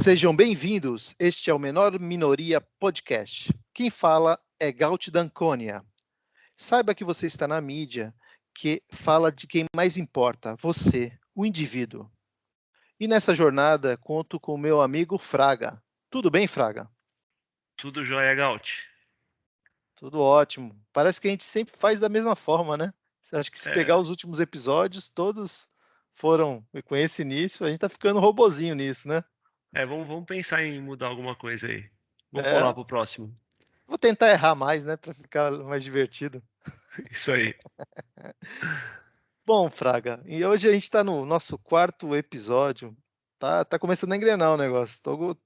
Sejam bem-vindos, este é o Menor Minoria Podcast. Quem fala é Gaut D'Ancônia. Saiba que você está na mídia, que fala de quem mais importa, você, o indivíduo. E nessa jornada, conto com o meu amigo Fraga. Tudo bem, Fraga? Tudo jóia, Gaut. Tudo ótimo. Parece que a gente sempre faz da mesma forma, né? Acho que se pegar os últimos episódios, todos foram com esse início, a gente tá ficando robozinho nisso, né? Vamos pensar em mudar alguma coisa aí. Vamos pular É, pro próximo. vou tentar errar mais, né, para ficar mais divertido. Isso aí. Bom, Fraga, e hoje a gente está no nosso quarto episódio. Tá começando a engrenar o negócio.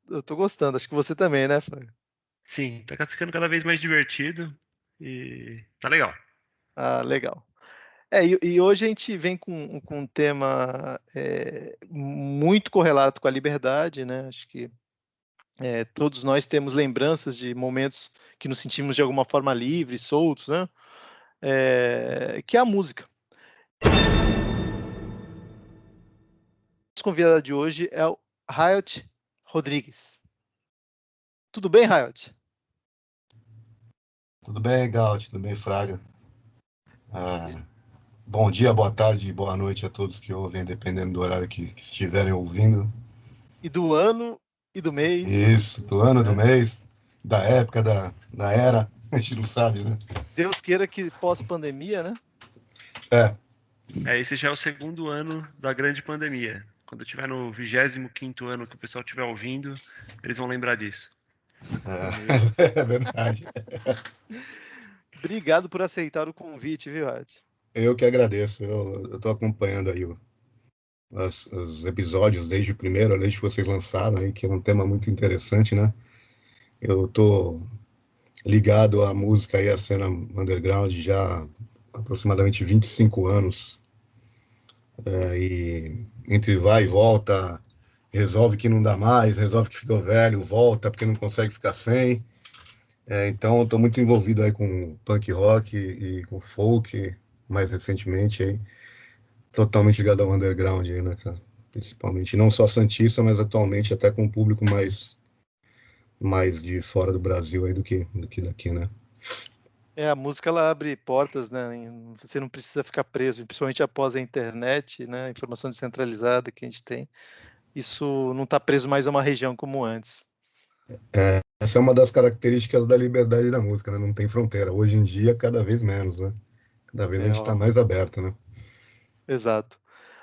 Eu tô gostando, acho que você também, né, Fraga? Sim, tá ficando cada vez mais divertido e tá legal. Ah, legal. E hoje a gente vem com um tema muito correlato com a liberdade, né? Acho que todos nós temos lembranças de momentos que nos sentimos de alguma forma livres, soltos, né? Que é a música. Nosso convidado de hoje é o Riot Rodrigues. Tudo bem, Riot? Tudo bem, Gaut? Tudo bem, Fraga? Bom dia, boa tarde, boa noite a todos que ouvem, dependendo do horário que estiverem ouvindo. E do ano e do mês. Isso, do ano, do mês, da época, da era, a gente não sabe, né? Deus queira que pós-pandemia, né? Esse já é o segundo ano da grande pandemia. Quando tiver no 25º ano que o pessoal estiver ouvindo, eles vão lembrar disso. É verdade. Obrigado por aceitar o convite, viu, Riot? Eu que agradeço, eu tô acompanhando aí os episódios desde o primeiro, desde que vocês lançaram aí, que é um tema muito interessante, né? Eu tô ligado à música e à cena underground já há aproximadamente 25 anos. E entre vai e volta, resolve que não dá mais, resolve que ficou velho, volta porque não consegue ficar sem. Então, estou muito envolvido aí com punk rock e com folk, mais recentemente aí, totalmente ligado ao underground aí, né, cara? Principalmente, não só santista, mas atualmente até com um público mais de fora do Brasil aí do que daqui, né? A música ela abre portas, né? Você não precisa ficar preso, principalmente após a internet, né? A informação descentralizada que a gente tem. Isso não está preso mais a uma região como antes. Essa é uma das características da liberdade da música, né? Não tem fronteira. Hoje em dia, cada vez menos, né? Cada vez a gente está Ó, mais aberto, né? exato.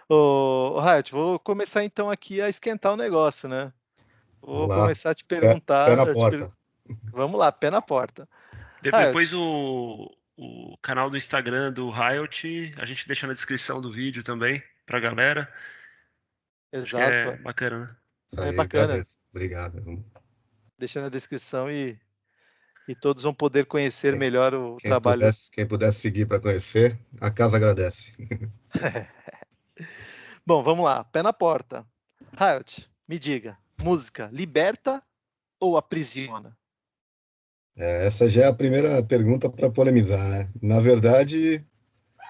Ô, Riot, vou começar então aqui a esquentar o negócio, né? Vamos Vou lá. começar a te Pé na perguntar. porta. Vamos lá, pé na porta. Depois Riot, o canal do Instagram do Riot, a gente deixa na descrição do vídeo também, pra galera. Acho que exato. é bacana, né? Isso É aí, bacana. agradeço. Obrigado. Deixa na descrição e todos vão poder conhecer Quem, melhor o quem trabalho. pudesse, quem pudesse seguir para conhecer, a casa agradece. Bom, vamos lá, pé na porta. Riot, me diga, música liberta ou aprisiona? Essa já é a primeira pergunta para polemizar, né? Na verdade,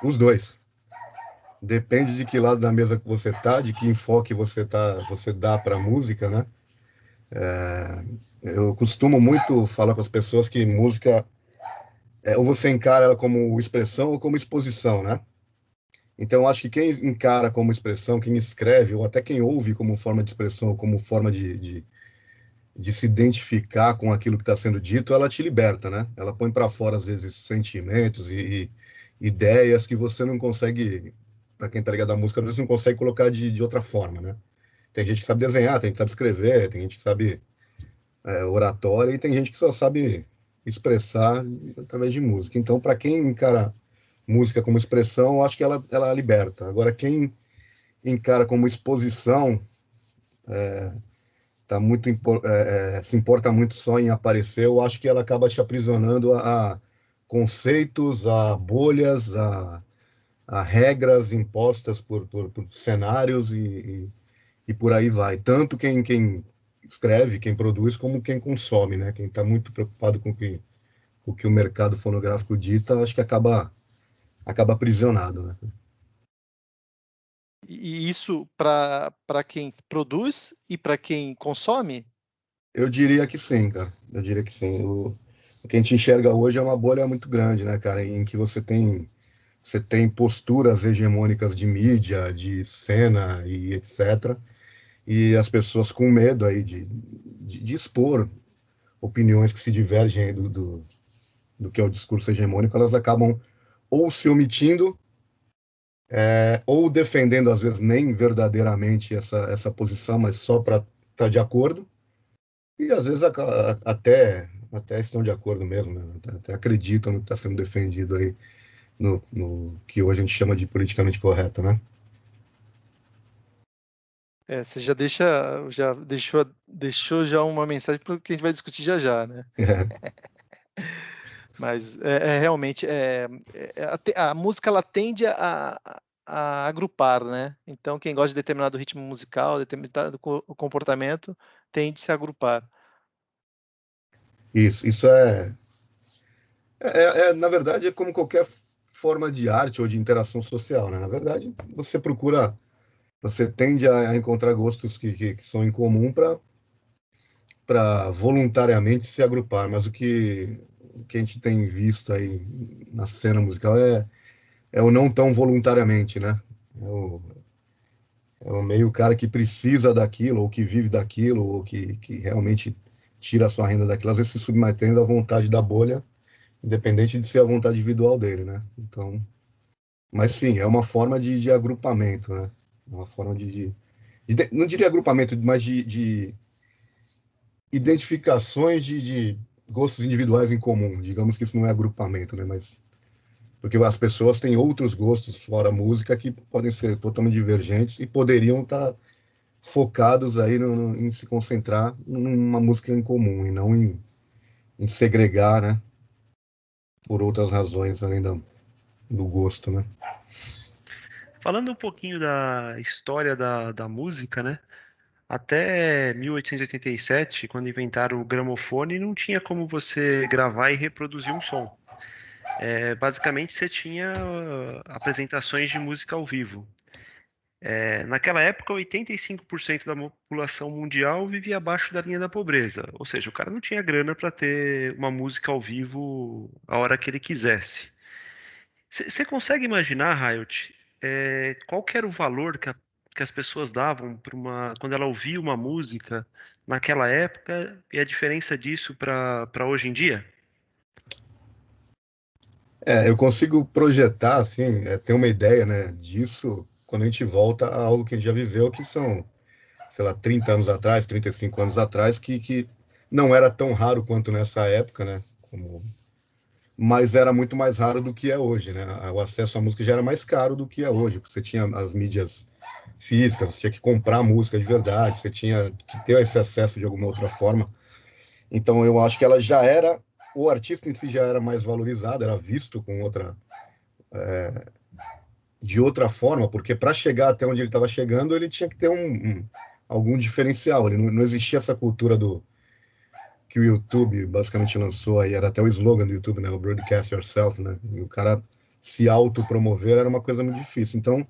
os dois. Depende de que lado da mesa que você tá, de que enfoque você dá para a música, né? Eu costumo muito falar com as pessoas que música ou você encara ela como expressão ou como exposição, né? Então, eu acho que quem encara como expressão, quem escreve, ou até quem ouve como forma de expressão, ou como forma de se identificar com aquilo que está sendo dito, ela te liberta, né? Ela põe para fora, às vezes, sentimentos e ideias que você não consegue, para quem está ligado à música, às vezes não consegue colocar de outra forma, né? Tem gente que sabe desenhar, tem gente que sabe escrever, tem gente que sabe oratória, e tem gente que só sabe expressar através de música. Então, para quem encara música como expressão, eu acho que ela liberta. Agora, quem encara como exposição, se importa muito só em aparecer, eu acho que ela acaba te aprisionando a conceitos, a bolhas, a regras impostas por cenários e por aí vai. Tanto quem escreve, quem produz, como quem consome, né? Quem está muito preocupado com o que o mercado fonográfico dita, acho que acaba aprisionado, né? E isso para quem produz e para quem consome? Eu diria que sim, cara. Eu diria que sim. O que a gente enxerga hoje é uma bolha muito grande, né, cara? Em que você tem posturas hegemônicas de mídia, de cena e etc. E as pessoas com medo aí de expor opiniões que se divergem aí do que é o discurso hegemônico, elas acabam ou se omitindo, ou defendendo, às vezes, nem verdadeiramente essa posição, mas só para estar de acordo, e às vezes até estão de acordo mesmo, né? Até acreditam no que está sendo defendido aí, no que hoje a gente chama de politicamente correto, né? Você deixou já uma mensagem para o que a gente vai discutir já já, né? Mas realmente a música ela tende a agrupar, né? Então quem gosta de determinado ritmo musical, determinado comportamento, tende a se agrupar. Isso na verdade, é como qualquer forma de arte ou de interação social, né? Na verdade, você tende a encontrar gostos que são em comum para voluntariamente se agrupar, mas o que a gente tem visto aí na cena musical é o não tão voluntariamente, né? É o, é o meio cara que precisa daquilo, ou que vive daquilo, ou que realmente tira a sua renda daquilo, às vezes se submetendo à vontade da bolha, independente de ser a vontade individual dele, né? Então, mas sim, é uma forma de agrupamento, né? É uma forma não diria agrupamento, mas de identificações de gostos individuais em comum. Digamos que isso não é agrupamento, né? Mas porque as pessoas têm outros gostos fora a música que podem ser totalmente divergentes e poderiam estar focados aí em se concentrar numa música em comum e não em segregar, né? Por outras razões além do gosto, né? Falando um pouquinho da história da música, né? Até 1887, quando inventaram o gramofone, não tinha como você gravar e reproduzir um som. Basicamente, você tinha apresentações de música ao vivo. Naquela época, 85% da população mundial vivia abaixo da linha da pobreza. Ou seja, o cara não tinha grana para ter uma música ao vivo a hora que ele quisesse. Você consegue imaginar, Riot, qual que era o valor que as pessoas davam quando ela ouvia uma música naquela época e a diferença disso para hoje em dia? Eu consigo projetar, assim, ter uma ideia, né, disso quando a gente volta a algo que a gente já viveu, que são, sei lá, 30 anos atrás, 35 anos atrás, que não era tão raro quanto nessa época, né? Mas era muito mais raro do que é hoje, né? O acesso à música já era mais caro do que é hoje, porque você tinha as mídias físicas, você tinha que comprar música de verdade, você tinha que ter esse acesso de alguma outra forma. Então eu acho que ela já era, o artista em si já era mais valorizado, era visto de outra forma, porque para chegar até onde ele estava chegando, ele tinha que ter algum diferencial. Ele não existia essa cultura que o YouTube basicamente lançou aí, era até o slogan do YouTube, né? O Broadcast Yourself, né? E o cara se autopromover era uma coisa muito difícil. Então,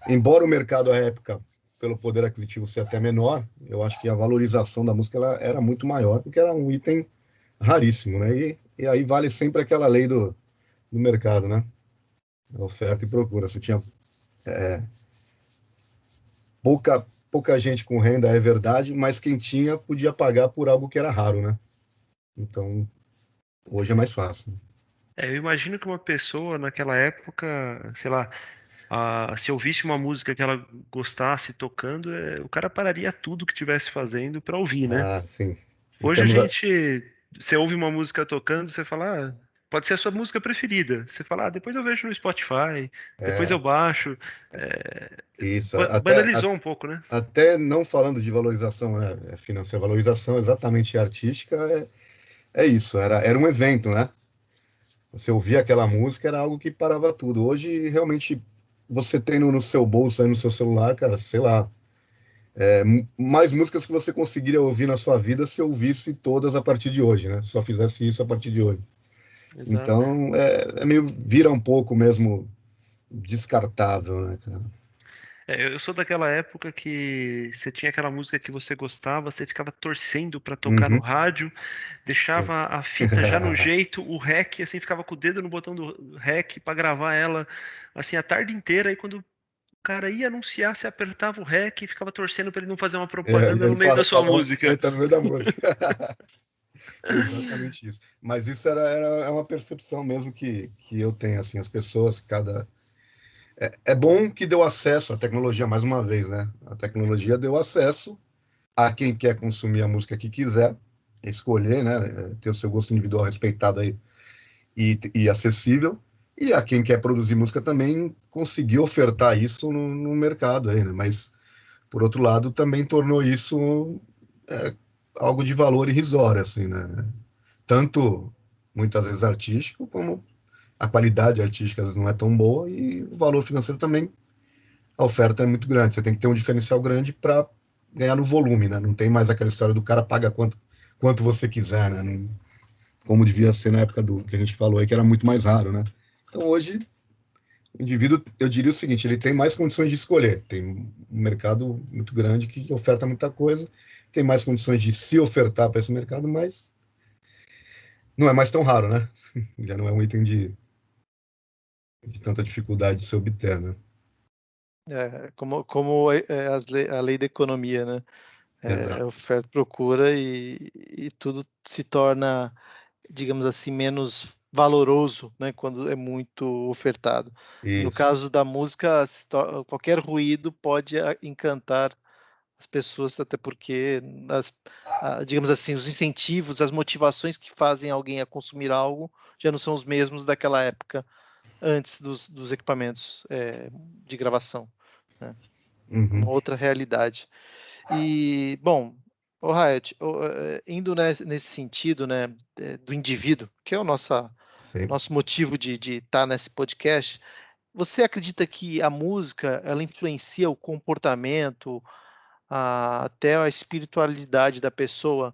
embora o mercado à época, pelo poder aquisitivo ser até menor, eu acho que a valorização da música ela era muito maior, porque era um item raríssimo, né? E aí vale sempre aquela lei do mercado, né? Oferta e procura. Você tinha pouca gente com renda, é verdade, mas quem tinha podia pagar por algo que era raro, né? Então, hoje é mais fácil. Eu imagino que uma pessoa naquela época, sei lá, se ouvisse uma música que ela gostasse tocando, o cara pararia tudo que estivesse fazendo para ouvir, né? Ah, sim. Hoje você ouve uma música tocando, você fala, pode ser a sua música preferida. Você fala, depois eu vejo no Spotify, depois eu É, baixo. É, isso. banalizou um pouco, né? Até não falando de valorização, né, financeira, valorização exatamente artística é isso. Era um evento, né? Você ouvia aquela música, era algo que parava tudo. Hoje, realmente, você tem no seu bolso, aí no seu celular, cara, sei lá, mais músicas que você conseguiria ouvir na sua vida se ouvisse todas a partir de hoje, né? Só fizesse isso a partir de hoje. Exato. Então, vira um pouco mesmo descartável, né, cara? Eu sou daquela época que você tinha aquela música que você gostava, você ficava torcendo pra tocar no Uhum. rádio, deixava a fita já no jeito, o REC, assim, ficava com o dedo no botão do REC pra gravar ela, assim, a tarde inteira. Aí quando o cara ia anunciar, você apertava o REC e ficava torcendo pra ele não fazer uma E propaganda no ele meio da sua faz uma música. seta no meio da música. Exatamente isso. Mas isso é uma percepção mesmo que eu tenho, assim, as pessoas, cada... É bom que deu acesso à tecnologia, mais uma vez, né? A tecnologia deu acesso a quem quer consumir a música que quiser, escolher, né? Ter o seu gosto individual respeitado aí e acessível, e a quem quer produzir música também conseguir ofertar isso no mercado aí, né? Mas, por outro lado, também tornou isso é, algo de valor irrisório, assim, né? Tanto, muitas vezes, artístico, como a qualidade artística às vezes não é tão boa e o valor financeiro também, a oferta é muito grande. Você tem que ter um diferencial grande para ganhar no volume, né? Não tem mais aquela história do cara paga quanto você quiser, né? Como devia ser na época do que a gente falou aí, que era muito mais raro, né? Então hoje, o indivíduo, eu diria o seguinte, ele tem mais condições de escolher. Tem um mercado muito grande que oferta muita coisa, tem mais condições de se ofertar para esse mercado, mas não é mais tão raro, né? Já não é um item de tanta dificuldade de se obter, né? Como a lei da economia, né? Exato. Oferta e procura e tudo se torna, digamos assim, menos valoroso, né, quando é muito ofertado. No Isso. caso da música, qualquer ruído pode encantar as pessoas, até porque, digamos assim, os incentivos, as motivações que fazem alguém a consumir algo já não são os mesmos daquela época, antes dos equipamentos de gravação, né? Uma Uhum. outra realidade. E, bom, o Hayat, indo nesse sentido, né, do indivíduo, que é o Sempre. nosso motivo de estar nesse podcast, você acredita que a música ela influencia o comportamento, até a espiritualidade da pessoa?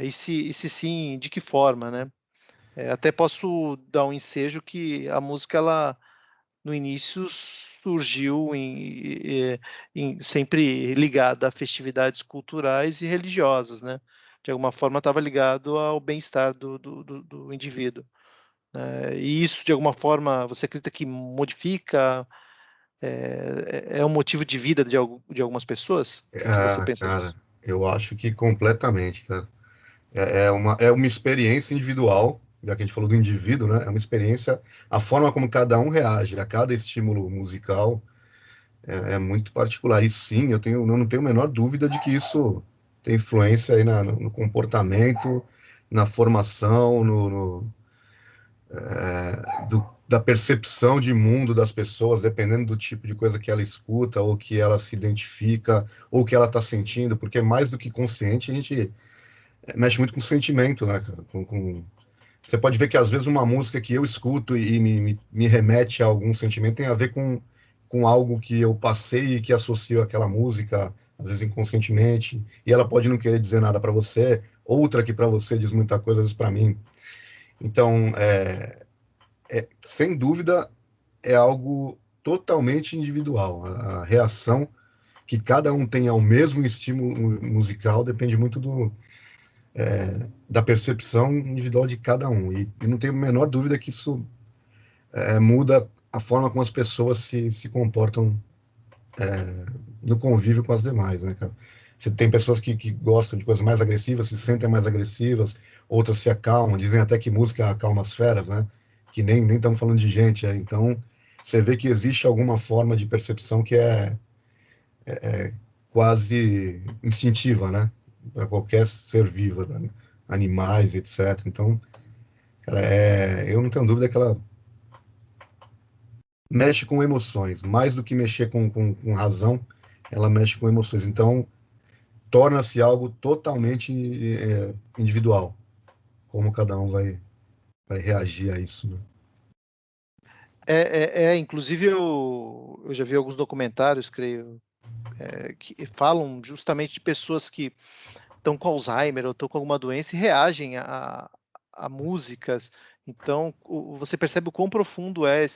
E se sim, de que forma, né? Até posso dar um ensejo que a música ela no início surgiu sempre ligada a festividades culturais e religiosas, né? De alguma forma estava ligado ao bem-estar do indivíduo. E isso, de alguma forma, você acredita que modifica, é um motivo de vida de algumas pessoas? O que você Ah, pensa cara, disso? eu acho que completamente, cara. É uma experiência individual, já que a gente falou do indivíduo, né? É uma experiência, a forma como cada um reage a cada estímulo musical é muito particular. E sim, eu não tenho a menor dúvida de que isso tem influência aí no comportamento, na formação, da percepção de mundo das pessoas, dependendo do tipo de coisa que ela escuta, ou que ela se identifica, ou que ela está sentindo, porque mais do que consciente, a gente mexe muito com sentimento, né, cara? Você pode ver que às vezes uma música que eu escuto e me remete a algum sentimento tem a ver com algo que eu passei e que associo àquela música, às vezes inconscientemente, e ela pode não querer dizer nada para você, outra que para você diz muita coisa, às vezes para mim. Então, sem dúvida, é algo totalmente individual. A reação que cada um tem ao mesmo estímulo musical depende muito da percepção individual de cada um. E não tenho a menor dúvida que isso muda a forma como as pessoas se comportam no convívio com as demais, né, cara? Você tem pessoas que gostam de coisas mais agressivas, se sentem mais agressivas, outras se acalmam, dizem até que música acalma as feras, né? Que nem estamos falando de gente. Então, você vê que existe alguma forma de percepção que é quase instintiva, né? Para qualquer ser vivo, né? Animais, etc. Então, cara, eu não tenho dúvida que ela mexe com emoções, mais do que mexer com razão, ela mexe com emoções. Então, torna-se algo totalmente individual, como cada um vai reagir a isso, né? Inclusive eu já vi alguns documentários, creio, que falam justamente de pessoas que estão com Alzheimer ou estão com alguma doença e reagem a músicas. Então, você percebe o quão profundo é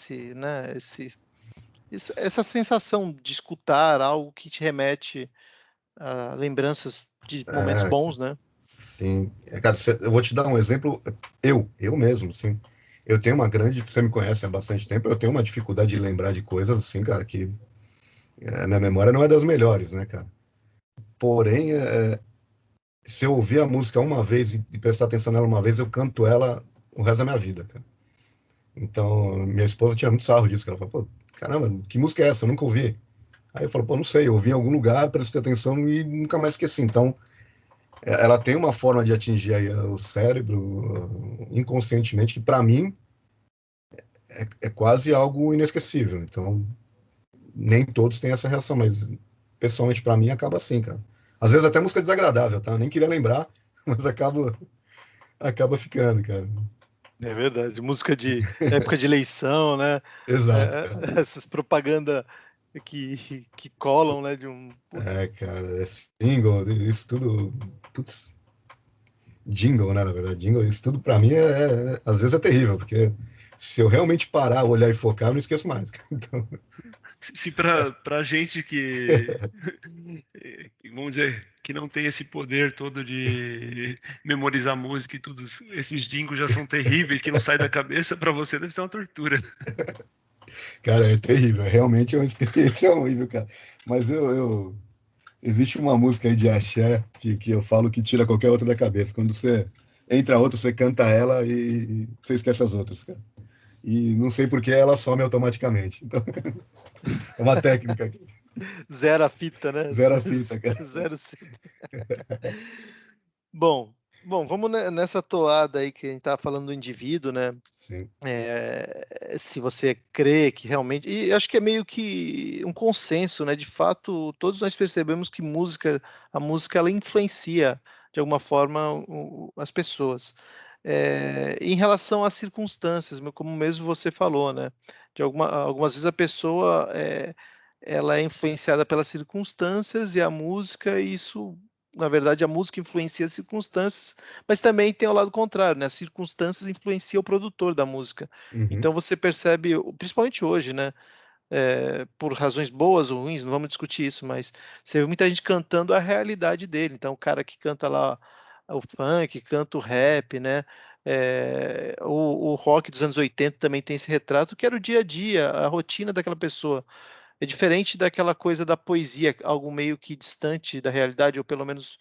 essa sensação de escutar algo que te remete a lembranças de momentos É, bons, né? sim. Cara, eu vou te dar um exemplo. Eu mesmo, sim. Eu tenho uma grande. Você me conhece há bastante tempo. Eu tenho uma dificuldade de lembrar de coisas assim, cara, que a minha memória não é das melhores, né, cara? Porém, se eu ouvir a música uma vez e prestar atenção nela uma vez, eu canto ela o resto da minha vida, cara. Então, minha esposa tira muito sarro disso, que ela fala, pô, caramba, que música é essa? Eu nunca ouvi. Aí eu falo, pô, não sei, eu ouvi em algum lugar, prestei atenção e nunca mais esqueci. Então, ela tem uma forma de atingir aí o cérebro inconscientemente que, para mim, é quase algo inesquecível. Então, nem todos têm essa reação, mas pessoalmente, para mim, acaba assim, cara. Às vezes até música desagradável, tá? Eu nem queria lembrar, mas acaba ficando, cara. É verdade. Música de época de eleição, né? Exato, cara. Essas propaganda que colam, né? De um. É, Putz, cara, é single, isso tudo. Putz, jingle, né? Na verdade, jingle, isso tudo pra mim às vezes é terrível, porque se eu realmente parar, olhar e focar, eu não esqueço mais. Então, Se pra gente que, vamos dizer, que não tem esse poder todo de memorizar música e tudo, esses jingles já são terríveis, que não sai da cabeça, pra você deve ser uma tortura. cara, é terrível, realmente é uma experiência horrível, cara. Mas existe uma música aí de axé que eu falo que tira qualquer outra da cabeça. Quando você entra outra, você canta ela e você esquece as outras, cara. E não sei por que ela some automaticamente. Então, é uma técnica aqui. zero a fita, né? Zero a fita, cara. Zero fita. Bom, vamos nessa toada aí que a gente estava falando do indivíduo, né? Sim. Se você crê que realmente. E acho que é meio que um consenso, né? De fato, todos nós percebemos que a música ela influencia de alguma forma as pessoas. Em relação às circunstâncias, como mesmo você falou, né? Algumas vezes a pessoa ela é influenciada pelas circunstâncias e a música, e isso, na verdade, a música influencia as circunstâncias, mas também tem o lado contrário, né? As circunstâncias influenciam o produtor da música. Uhum. Então você percebe, principalmente hoje, né? Por razões boas ou ruins, não vamos discutir isso, mas você vê muita gente cantando a realidade dele. Então, o cara que canta lá o funk, canta o rap, né? O rock dos anos 80 também tem esse retrato, que era o dia a dia, a rotina daquela pessoa. É diferente daquela coisa da poesia, algo meio que distante da realidade, ou pelo menos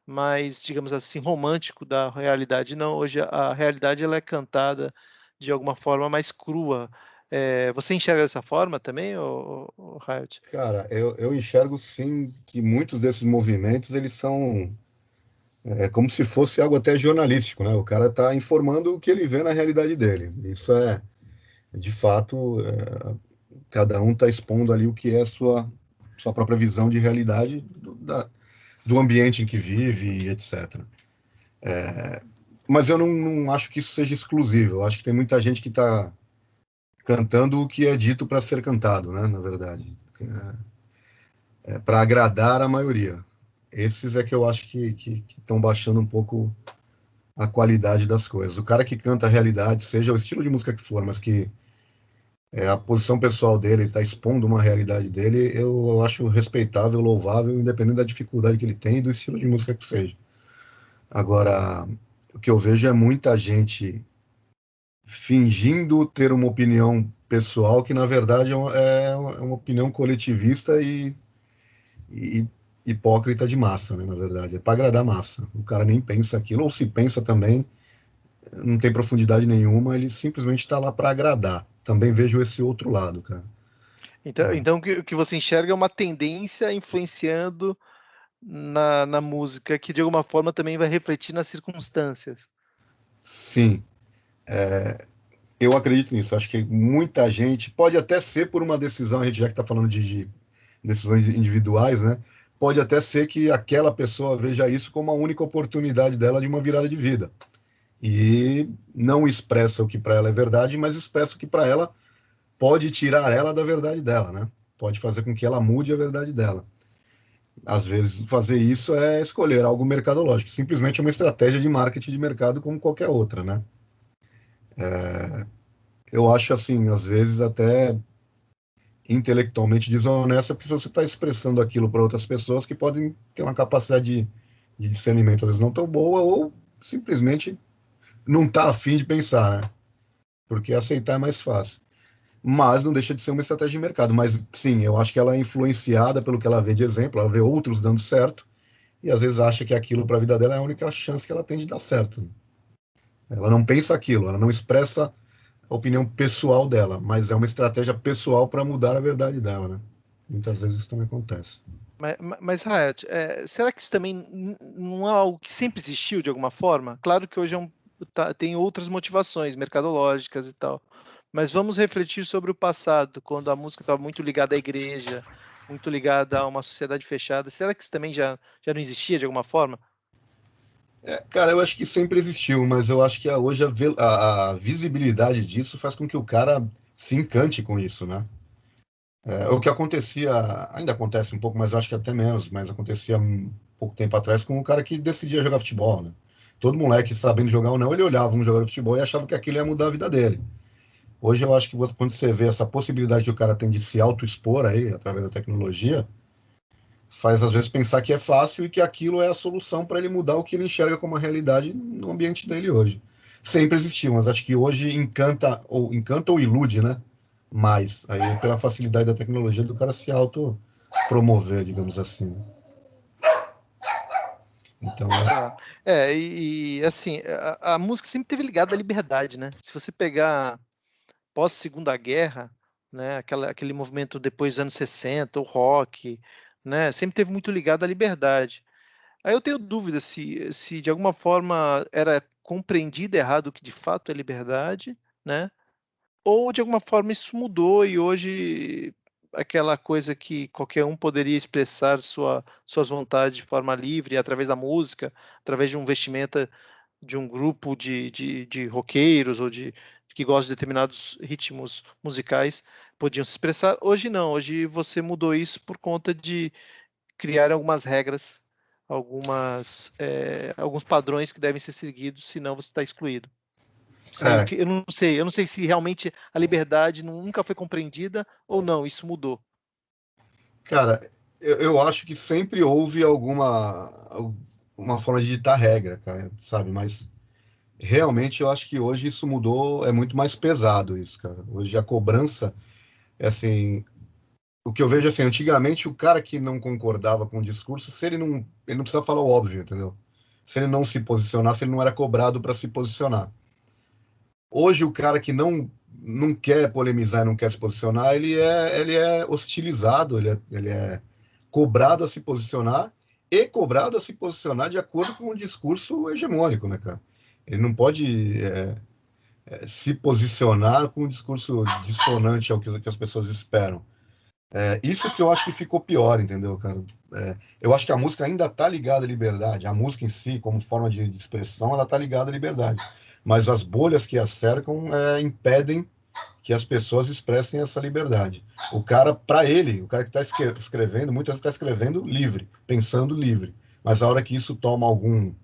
mais, digamos assim, romântico da realidade. Não, hoje a realidade ela é cantada de alguma forma mais crua. Você enxerga dessa forma também, Hayat? Cara, eu enxergo sim que muitos desses movimentos eles são como se fosse algo até jornalístico, né? O cara está informando o que ele vê na realidade dele. Isso de fato, cada um está expondo ali o que é a sua própria visão de realidade do ambiente em que vive, etc. Mas eu não acho que isso seja exclusivo. Eu acho que tem muita gente que está cantando o que é dito para ser cantado, né? Na verdade, para agradar a maioria. Esses é que eu acho que estão baixando um pouco a qualidade das coisas. O cara que canta a realidade, seja o estilo de música que for, mas que a posição pessoal dele, ele está expondo uma realidade dele, eu acho respeitável, louvável, independente da dificuldade que ele tem e do estilo de música que seja. Agora, o que eu vejo é muita gente fingindo ter uma opinião pessoal que, na verdade, é uma opinião coletivista e hipócrita de massa, né? Na verdade, é para agradar a massa. O cara nem pensa aquilo, ou se pensa também, não tem profundidade nenhuma, ele simplesmente está lá para agradar. Também vejo esse outro lado, cara. Então o que você enxerga é uma tendência influenciando na música, que de alguma forma também vai refletir nas circunstâncias. Sim, eu acredito nisso. Acho que muita gente, pode até ser por uma decisão, a gente já que está falando de decisões individuais, né? Pode até ser que aquela pessoa veja isso como a única oportunidade dela de uma virada de vida. E não expressa o que para ela é verdade, mas expressa o que para ela pode tirar ela da verdade dela, né? Pode fazer com que ela mude a verdade dela. Às vezes, fazer isso é escolher algo mercadológico, simplesmente uma estratégia de marketing de mercado como qualquer outra, né? Eu acho assim, às vezes até intelectualmente desonesta, porque você está expressando aquilo para outras pessoas que podem ter uma capacidade de discernimento, às vezes não tão boa, ou simplesmente não está afim de pensar, né? Porque aceitar é mais fácil. Mas não deixa de ser uma estratégia de mercado. Mas sim, eu acho que ela é influenciada pelo que ela vê de exemplo, ela vê outros dando certo, e às vezes acha que aquilo para a vida dela é a única chance que ela tem de dar certo. Ela não pensa aquilo, ela não expressa a opinião pessoal dela, mas é uma estratégia pessoal para mudar a verdade dela, né? Muitas vezes isso também acontece. Mas Hayat, será que isso também não é algo que sempre existiu de alguma forma? Claro que hoje tem outras motivações mercadológicas e tal, mas vamos refletir sobre o passado, quando a música estava muito ligada à igreja, muito ligada a uma sociedade fechada. Será que isso também já não existia de alguma forma? Cara, eu acho que sempre existiu, mas eu acho que hoje a visibilidade disso faz com que o cara se encante com isso, né? O que acontecia, ainda acontece um pouco, mas eu acho que até menos, mas acontecia um pouco tempo atrás com o cara que decidia jogar futebol, né? Todo moleque, sabendo jogar ou não, ele olhava um jogador de futebol e achava que aquilo ia mudar a vida dele. Hoje eu acho que quando você vê essa possibilidade que o cara tem de se auto-expor aí, através da tecnologia, faz às vezes pensar que é fácil e que aquilo é a solução para ele mudar o que ele enxerga como a realidade no ambiente dele hoje. Sempre existiu, mas acho que hoje encanta ou ilude, né? Mais, aí pela facilidade da tecnologia do cara se auto-promover, digamos assim. Então, Tá. Assim, a música sempre teve ligada à liberdade, né? Se você pegar pós-Segunda Guerra, né, aquele movimento depois dos anos 60, o rock, né, sempre teve muito ligado à liberdade. Aí eu tenho dúvida se de alguma forma era compreendido errado o que de fato é liberdade, né, ou de alguma forma isso mudou e hoje aquela coisa que qualquer um poderia expressar suas vontades de forma livre através da música, através de um vestimenta de um grupo de roqueiros ou de que gostam de determinados ritmos musicais podiam se expressar. Hoje não, hoje você mudou isso por conta de criar algumas regras, alguns padrões que devem ser seguidos, senão você está excluído. é, Eu não sei se realmente a liberdade nunca foi compreendida ou não, isso mudou. cara, eu acho que sempre houve uma forma de ditar regra, cara, sabe? Mas realmente eu acho que hoje isso mudou, é muito mais pesado isso, cara. Hoje a cobrança é assim, o que eu vejo assim, antigamente o cara que não concordava com o discurso, se ele não precisava falar o óbvio, entendeu? Se ele não se posicionasse, ele não era cobrado para se posicionar. Hoje o cara que não quer polemizar, não quer se posicionar, ele é hostilizado, ele é cobrado a se posicionar e cobrado a se posicionar de acordo com o discurso hegemônico, né, cara? Ele não pode se posicionar com um discurso dissonante ao que as pessoas esperam. Isso que eu acho que ficou pior, entendeu, cara? Eu acho que a música ainda está ligada à liberdade. A música em si, como forma de expressão, ela está ligada à liberdade. Mas as bolhas que a cercam impedem que as pessoas expressem essa liberdade. O cara, para ele, o cara que está escrevendo, muitas vezes está escrevendo livre, pensando livre. Mas a hora que isso toma um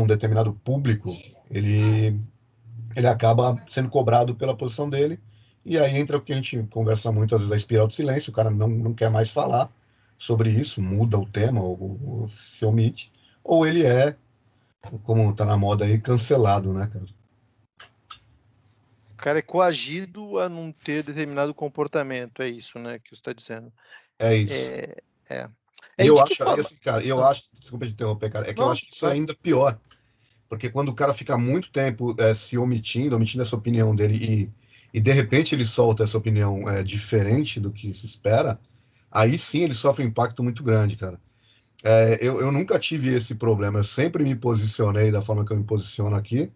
determinado público, ele acaba sendo cobrado pela posição dele, e aí entra o que a gente conversa muito, às vezes, a espiral do silêncio, o cara não quer mais falar sobre isso, muda o tema, ou se omite, ou ele como tá na moda aí, cancelado, né, cara? O cara é coagido a não ter determinado comportamento, é isso, né, que você está dizendo. É isso. É, é. E E eu de que acho, forma? assim, cara, eu Ah, acho, desculpa te interromper, cara, é que eu não, acho que isso é vai. ainda pior, porque quando o cara fica muito tempo se omitindo essa opinião dele, e de repente ele solta essa opinião diferente do que se espera, aí sim ele sofre um impacto muito grande, cara. Eu nunca tive esse problema, eu sempre me posicionei da forma que eu me posiciono aqui.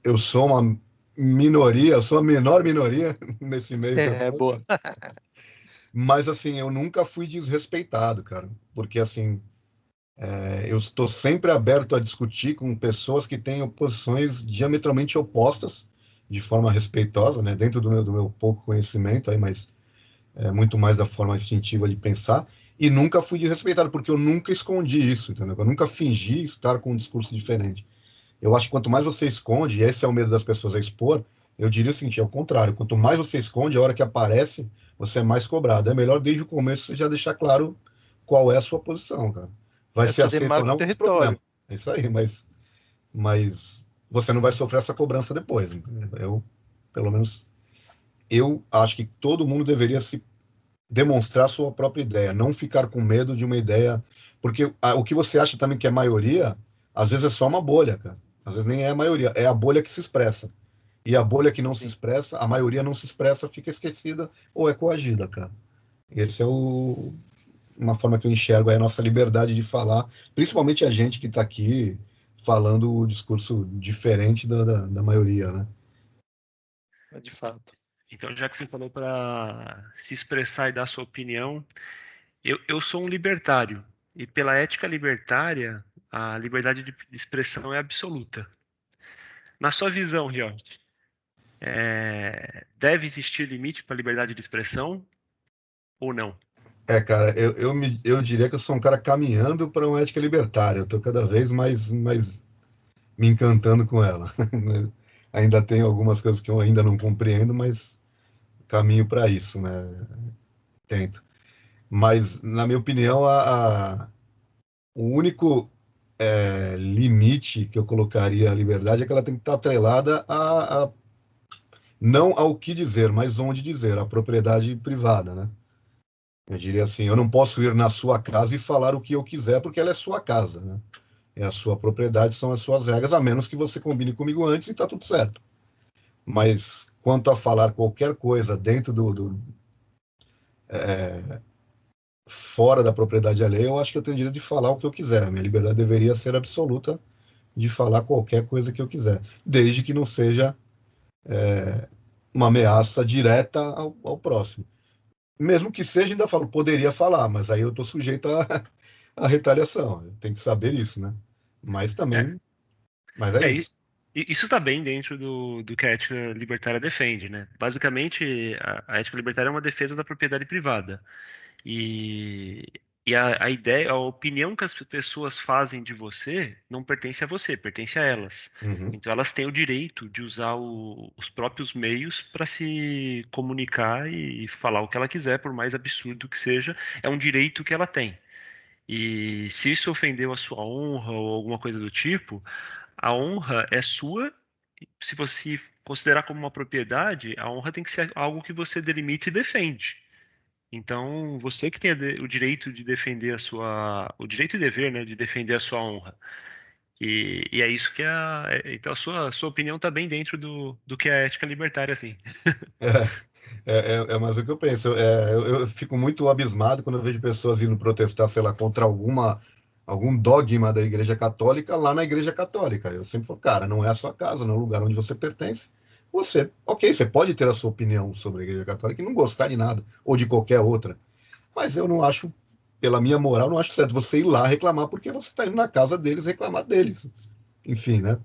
Eu sou uma minoria, eu sou a menor minoria nesse meio que eu É, tô, boa. mas assim, eu nunca fui desrespeitado, cara, porque assim, eu estou sempre aberto a discutir com pessoas que têm posições diametralmente opostas, de forma respeitosa, né, dentro do meu pouco conhecimento aí, mas muito mais da forma instintiva de pensar, e nunca fui desrespeitado, porque eu nunca escondi isso, entendeu? Eu nunca fingi estar com um discurso diferente. Eu acho que quanto mais você esconde, e esse é o medo das pessoas, é expor, Eu diria o seguinte, é o contrário, quanto mais você esconde, a hora que aparece, você é mais cobrado. É melhor desde o começo você já deixar claro qual é a sua posição, cara. Vai ser Você aceito ou demarca não, o é outro problema. território. É isso aí, mas você não vai sofrer essa cobrança depois. Eu, pelo menos, eu acho que todo mundo deveria se demonstrar sua própria ideia, não ficar com medo de uma ideia, porque o que você acha também que é maioria, às vezes é só uma bolha, cara. Às vezes nem é a maioria, é a bolha que se expressa. E a bolha que não se Sim. expressa, a maioria não se expressa, fica esquecida ou é coagida, cara. Esse é uma forma que eu enxergo aí a nossa liberdade de falar, principalmente a gente que está aqui falando o discurso diferente da maioria, né? De fato. Então, já que você falou para se expressar e dar sua opinião, eu sou um libertário. E pela ética libertária, a liberdade de expressão é absoluta. Na sua visão, Riot, deve existir limite para a liberdade de expressão ou não? Cara, eu diria que eu sou um cara caminhando para uma ética libertária. Eu estou cada vez mais me encantando com ela. Ainda tenho algumas coisas que eu ainda não compreendo, mas caminho para isso, né? Tento. Mas, na minha opinião, o único limite que eu colocaria à liberdade é que ela tem que estar atrelada não ao que dizer, mas onde dizer, a propriedade privada, né? Eu diria assim, eu não posso ir na sua casa e falar o que eu quiser, porque ela é sua casa, né? É a sua propriedade, são as suas regras, a menos que você combine comigo antes e está tudo certo. Mas quanto a falar qualquer coisa dentro fora da propriedade alheia, eu acho que eu tenho direito de falar o que eu quiser. A minha liberdade deveria ser absoluta de falar qualquer coisa que eu quiser, desde que não seja uma ameaça direta ao próximo. Mesmo que seja, ainda falo, poderia falar, mas aí eu estou sujeito à retaliação. Tem que saber isso, né? Mas É, também, mas é é, isso. isso está bem dentro do que a ética libertária defende, né? Basicamente, a ética libertária é uma defesa da propriedade privada. E, e a ideia, a opinião que as pessoas fazem de você não pertence a você, pertence a elas. Uhum. Então elas têm o direito de usar os próprios meios para se comunicar e falar o que ela quiser, por mais absurdo que seja, é um direito que ela tem. E se isso ofendeu a sua honra ou alguma coisa do tipo, a honra é sua. Se você considerar como uma propriedade, a honra tem que ser algo que você delimita e defende. Então, você que tem o direito de defender o direito e dever, né, de defender a sua honra. E é isso que então a sua opinião está bem dentro do que é a ética libertária, assim. É mais o que eu penso. Eu fico muito abismado quando eu vejo pessoas indo protestar, sei lá, contra algum dogma da Igreja Católica lá na Igreja Católica. Eu sempre falo, cara, não é a sua casa, não é o lugar onde você pertence. Ok, você pode ter a sua opinião sobre a Igreja Católica e não gostar de nada, ou de qualquer outra. Mas eu não acho, pela minha moral, não acho certo você ir lá reclamar porque você está indo na casa deles reclamar deles. Enfim, né?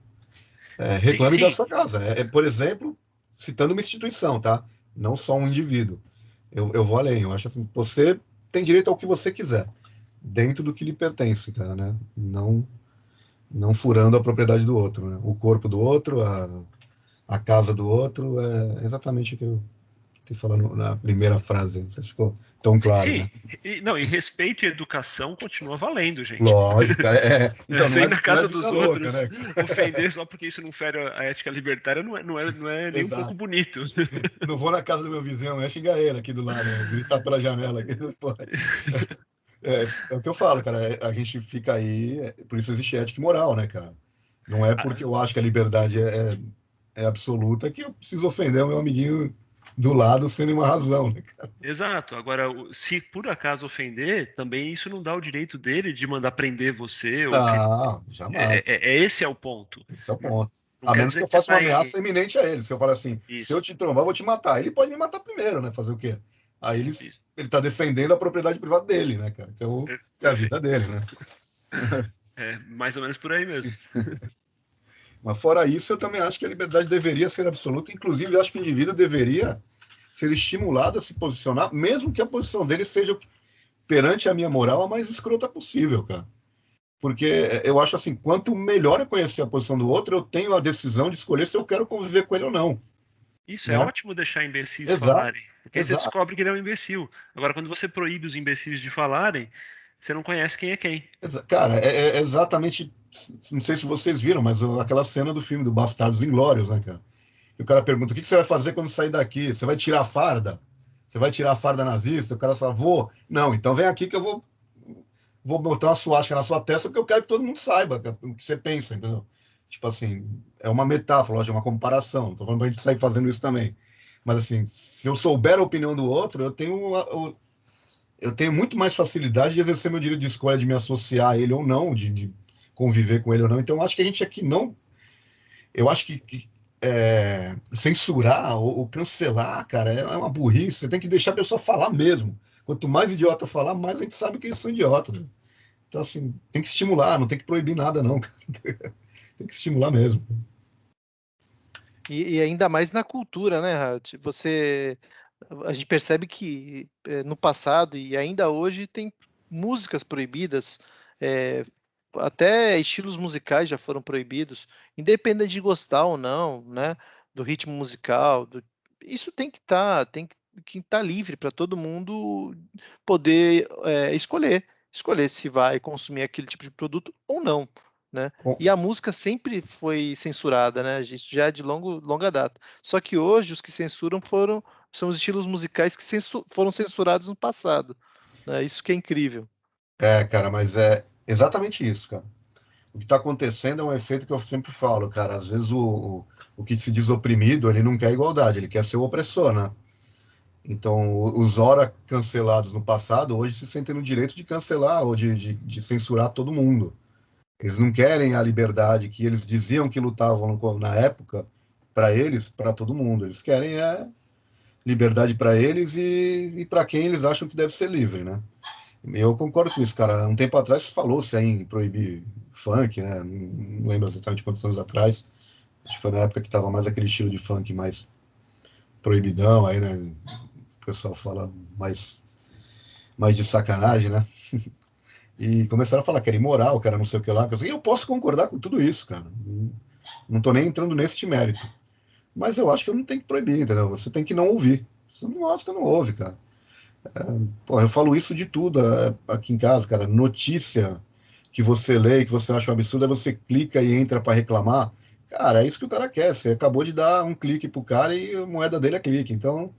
Sim, Reclame da sim. sua casa. Por exemplo, citando uma instituição, tá? Não só um indivíduo. Eu vou além. Eu acho assim, você tem direito ao que você quiser, dentro do que lhe pertence, cara, né? Não furando a propriedade do outro, né? O corpo do outro, a casa do outro, é exatamente o que eu te falando na primeira frase. Não sei se ficou tão claro, Sim. né? Não, e respeito e educação continua valendo, gente. Lógico, cara. Então, Você ir na não é casa vida dos louca, outros, né? ofender só porque isso não fere a ética libertária não é nem um pouco Exato. bonito. Não vou na casa do meu vizinho, amanhã xingar ele aqui do lado, né? Gritar pela janela. Aqui. Pô, é o que eu falo, cara. A gente fica aí, por isso existe ética e moral, né, cara? Não é porque eu acho que a liberdade é absoluta que eu preciso ofender o meu amiguinho do lado sem nenhuma razão, né, cara? Exato. Agora, se por acaso ofender, também isso não dá o direito dele de mandar prender você ou Não, jamais. esse é o ponto. Esse é o Não, ponto. não A quer menos que dizer eu que você faça uma vai ameaça iminente a ele. Se eu falar assim, se eu isso, te trombar, eu vou te matar. Ele pode me matar primeiro, né? Fazer o quê? Aí isso. ele tá defendendo a propriedade privada dele, né, cara? Que é a vida Perfeito. dele, né? É mais ou menos por aí mesmo. Mas fora isso, eu também acho que a liberdade deveria ser absoluta. Inclusive, eu acho que o indivíduo deveria ser estimulado a se posicionar, mesmo que a posição dele seja, perante a minha moral, a mais escrota possível, cara. Porque eu acho assim, quanto melhor eu conhecer a posição do outro, eu tenho a decisão de escolher se eu quero conviver com ele ou não. Isso, é né? ótimo deixar imbecis Exato, falarem, porque aí você exato. descobre que ele é um imbecil. Agora, quando você proíbe os imbecis de falarem, você não conhece quem é quem. Cara, é exatamente. Não sei se vocês viram, mas aquela cena do filme do Bastardos Inglórios, né, cara? E o cara pergunta: o que que você vai fazer quando sair daqui? Você vai tirar a farda? Você vai tirar a farda nazista? O cara fala: vou. Não, então vem aqui que eu vou botar uma suástica na sua testa porque eu quero que todo mundo saiba o que você pensa, entendeu? Tipo assim, é uma metáfora, lógico, é uma comparação. Não tô falando pra gente sair fazendo isso também. Mas assim, se eu souber a opinião do outro, eu tenho muito mais facilidade de exercer meu direito de escolha, de me associar a ele ou não, de conviver com ele ou não. Então, eu acho que a gente aqui não. Eu acho que censurar ou cancelar, cara, é uma burrice. Você tem que deixar a pessoa falar mesmo. Quanto mais idiota falar, mais a gente sabe que eles são idiotas, né? Então, assim, tem que estimular, não tem que proibir nada, não, cara. Tem que estimular mesmo. E ainda mais na cultura, né, Harold? A gente percebe que no passado e ainda hoje tem músicas proibidas, é, até estilos musicais já foram proibidos, independente de gostar ou não, né, do ritmo musical. Isso tem que estar livre para todo mundo poder escolher se vai consumir aquele tipo de produto ou não, né? Com- E a música sempre foi censurada, né? Isso já é de longa data. Só que hoje os que censuram são os estilos musicais que foram censurados no passado, né? Isso que é incrível. Cara, mas é exatamente isso, cara. O que está acontecendo é um efeito que eu sempre falo, cara. Às vezes o que se diz oprimido, ele não quer igualdade, ele quer ser o opressor, né? Então, os ora cancelados no passado, hoje se sentem no direito de cancelar ou de censurar todo mundo. Eles não querem a liberdade que eles diziam que lutavam na época para eles, para todo mundo. Eles querem liberdade para eles e para quem eles acham que deve ser livre, né? Eu concordo com isso, cara. Um tempo atrás falou-se aí em proibir funk, né? Não lembro exatamente quantos anos atrás. Acho que foi na época que tava mais aquele estilo de funk mais proibidão, aí, né? O pessoal fala mais de sacanagem, né? E começaram a falar que era imoral, que era não sei o que lá. E eu posso concordar com tudo isso, cara. Não tô nem entrando nesse mérito. Mas eu acho que eu não tenho que proibir, entendeu? Você tem que não ouvir. Se você não gosta, não ouve, cara. Porra, eu falo isso de tudo aqui em casa, cara. Notícia que você lê, que você acha um absurdo, aí você clica e entra para reclamar. Cara, é isso que o cara quer. Você acabou de dar um clique pro cara e a moeda dele é clique. Então,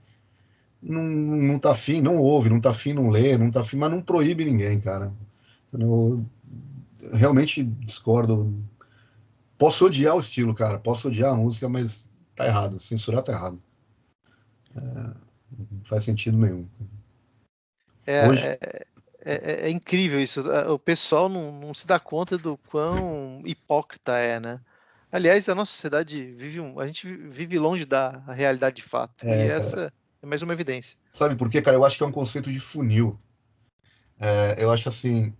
não tá afim, não ouve, não tá afim, não lê, não tá afim, mas não proíbe ninguém, cara. Eu realmente discordo. Posso odiar o estilo, cara. Posso odiar a música, mas tá errado. Censurar tá errado. Não faz sentido nenhum. Hoje, É, é incrível isso. O pessoal não se dá conta do quão hipócrita é, né? Aliás, a nossa sociedade a gente vive longe da realidade de fato. E cara, essa é mais uma evidência. sabe por quê, cara? Eu acho que é um conceito de funil. Eu acho assim,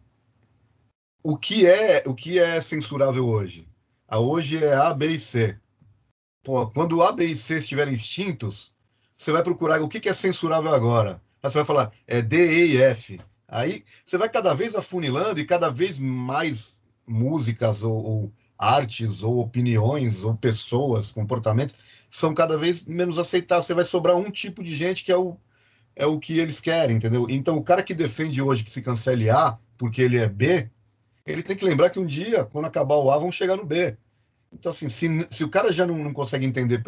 o que é censurável hoje? Hoje é A, B e C. Pô, quando A, B e C estiverem extintos, você vai procurar o que é censurável agora. Aí você vai falar, D, E e F. Aí você vai cada vez afunilando e cada vez mais músicas ou artes ou opiniões ou pessoas, comportamentos são cada vez menos aceitáveis. Você vai sobrar um tipo de gente que é o que eles querem, entendeu? Então o cara que defende hoje que se cancele A porque ele é B, ele tem que lembrar que um dia, quando acabar o A, vão chegar no B. Então, assim, se o cara já não consegue entender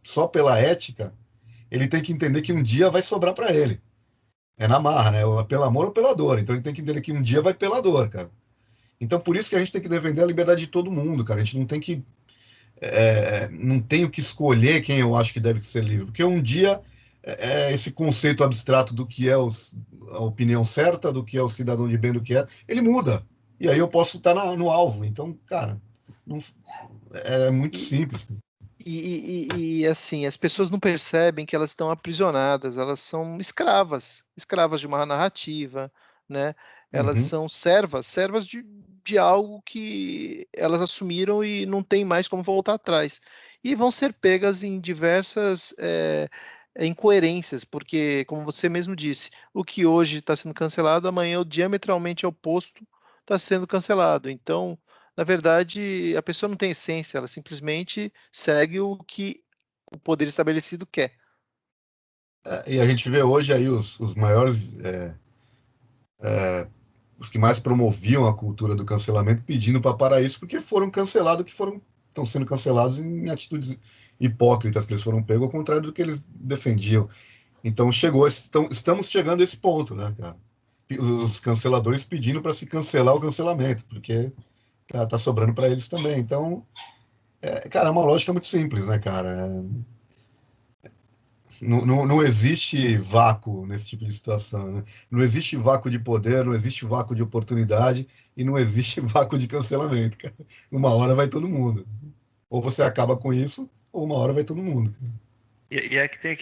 só pela ética, ele tem que entender que um dia vai sobrar para ele. É na marra, né? Ou é pelo amor ou pela dor. Então ele tem que entender que um dia vai pela dor, cara. Então por isso que a gente tem que defender a liberdade de todo mundo, cara. A gente não tem o que escolher quem eu acho que deve ser livre, porque um dia esse conceito abstrato do que é a opinião certa, do que é o cidadão de bem, do que ele muda. E aí eu posso estar no alvo. Então, cara, não- é muito E, simples. assim, as pessoas não percebem que elas estão aprisionadas, elas são escravas de uma narrativa, né? Elas Uhum. são servas de algo que elas assumiram e não tem mais como voltar atrás. E vão ser pegas em diversas incoerências, porque, como você mesmo disse, o que hoje está sendo cancelado, amanhã o diametralmente oposto está sendo cancelado. Então, na verdade, a pessoa não tem essência, ela simplesmente segue o que o poder estabelecido quer. E a gente vê hoje aí os maiores, os que mais promoviam a cultura do cancelamento pedindo para parar isso, porque foram cancelados, estão sendo cancelados em atitudes hipócritas que eles foram pegos, ao contrário do que eles defendiam. Então estamos chegando a esse ponto, né, cara? Os canceladores pedindo para se cancelar o cancelamento, porque tá sobrando para eles também. Então, cara, é uma lógica muito simples, né, cara? Não existe vácuo nesse tipo de situação, né? Não existe vácuo de poder, não existe vácuo de oportunidade e não existe vácuo de cancelamento, cara. Uma hora vai todo mundo. Ou você acaba com isso, ou uma hora vai todo mundo. E é que tem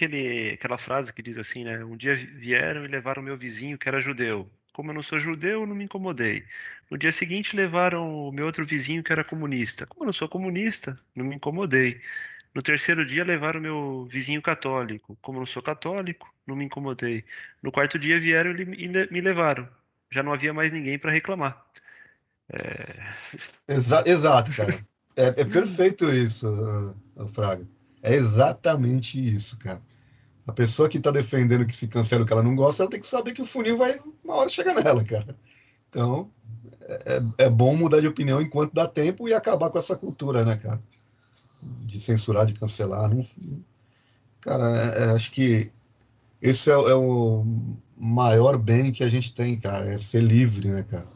aquela frase que diz assim, né? Um dia vieram e levaram meu vizinho que era judeu. Como eu não sou judeu, eu não me incomodei. No dia seguinte levaram o meu outro vizinho que era comunista. Como eu não sou comunista, não me incomodei. No terceiro dia levaram o meu vizinho católico. Como eu não sou católico, não me incomodei. No quarto dia vieram e me levaram. Já não havia mais ninguém para reclamar. Exato, cara. É perfeito isso, Fraga. É exatamente isso, cara. A pessoa que está defendendo que se cancela o que ela não gosta, ela tem que saber que o funil vai uma hora chegar nela, cara. Então, é bom mudar de opinião enquanto dá tempo e acabar com essa cultura, né, cara? De censurar, de cancelar. Não, cara, acho que esse é o maior bem que a gente tem, cara. É ser livre, né, cara?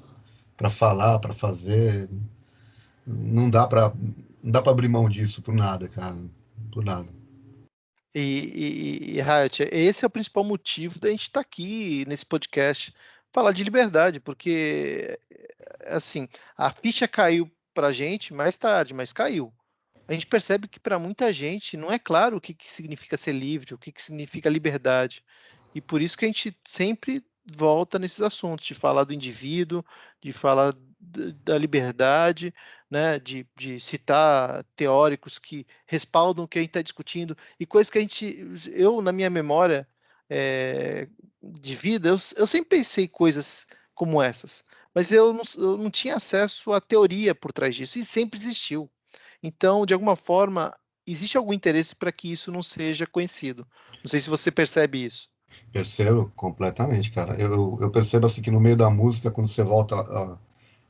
Para falar, para fazer. Não dá para não dá para abrir mão disso por nada, cara. Por nada. Hayat, esse é o principal motivo da gente estar aqui nesse podcast, falar de liberdade, porque, assim, a ficha caiu para a gente mais tarde, mas caiu. A gente percebe que para muita gente não é claro o que significa ser livre, o que significa liberdade. E por isso que a gente sempre volta nesses assuntos, de falar do indivíduo, de falar da liberdade, né, de citar teóricos que respaldam o que a gente está discutindo, e coisas que eu, na minha memória de vida, eu sempre pensei coisas como essas, mas eu não tinha acesso à teoria por trás disso, e sempre existiu. Então, de alguma forma, existe algum interesse para que isso não seja conhecido. Não sei se você percebe isso. Percebo completamente, cara. Eu percebo assim que no meio da música, quando você volta a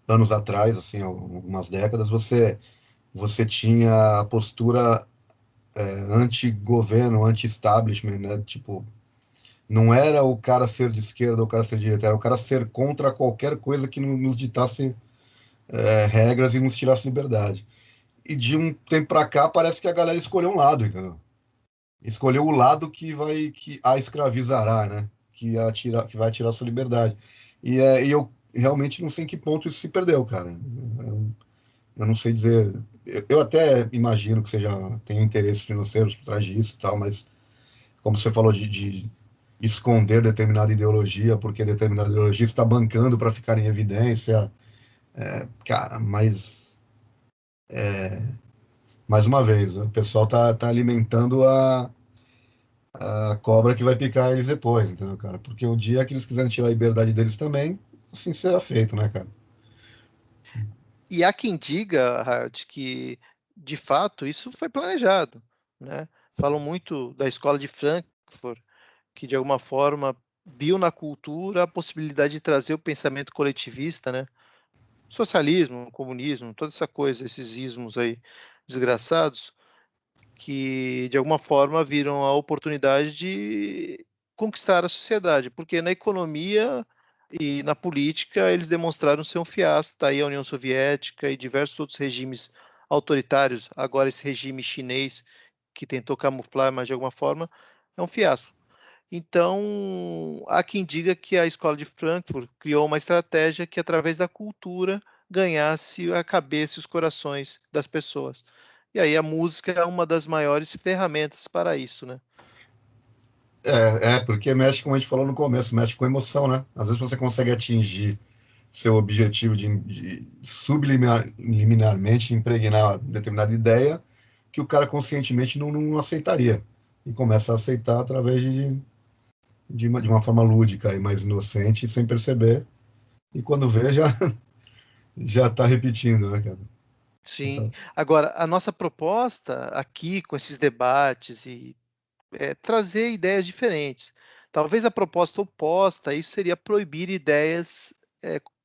anos atrás, assim, algumas décadas, você tinha a postura anti-governo, anti-establishment, né? Tipo, não era o cara ser de esquerda ou o cara ser de direita, era o cara ser contra qualquer coisa que nos ditasse regras e nos tirasse liberdade. E de um tempo pra cá, parece que a galera escolheu um lado, entendeu? Escolheu o lado que a escravizará, né? Que vai tirar sua liberdade. E eu realmente não sei em que ponto isso se perdeu, cara. Eu não sei dizer. Eu até imagino que você já tem interesses financeiros por trás disso e tal, mas como você falou de esconder determinada ideologia, porque determinada ideologia está bancando para ficar em evidência, cara, mas mais uma vez, o pessoal tá alimentando a cobra que vai picar eles depois, entendeu, cara? Porque o dia que eles quiserem tirar a liberdade deles também, assim será feito, né, cara? E há quem diga, Howard, que de fato isso foi planejado, né? Falam muito da escola de Frankfurt, que de alguma forma viu na cultura a possibilidade de trazer o pensamento coletivista, né? Socialismo, comunismo, toda essa coisa, esses ismos aí desgraçados, que de alguma forma viram a oportunidade de conquistar a sociedade, porque na economia e na política eles demonstraram ser um fiasco. Está aí a União Soviética e diversos outros regimes autoritários, agora esse regime chinês que tentou camuflar, mas de alguma forma é um fiasco. Então, há quem diga que a escola de Frankfurt criou uma estratégia que, através da cultura, ganhasse a cabeça e os corações das pessoas. E aí a música é uma das maiores ferramentas para isso, né? Porque mexe, como a gente falou no começo, mexe com emoção, né? Às vezes você consegue atingir seu objetivo de subliminarmente impregnar determinada ideia que o cara conscientemente não aceitaria. E começa a aceitar através de uma forma lúdica e mais inocente, sem perceber. E quando vê, já está repetindo, né, cara? Sim. Agora, a nossa proposta aqui, com esses debates, é trazer ideias diferentes. Talvez a proposta oposta a isso seria proibir ideias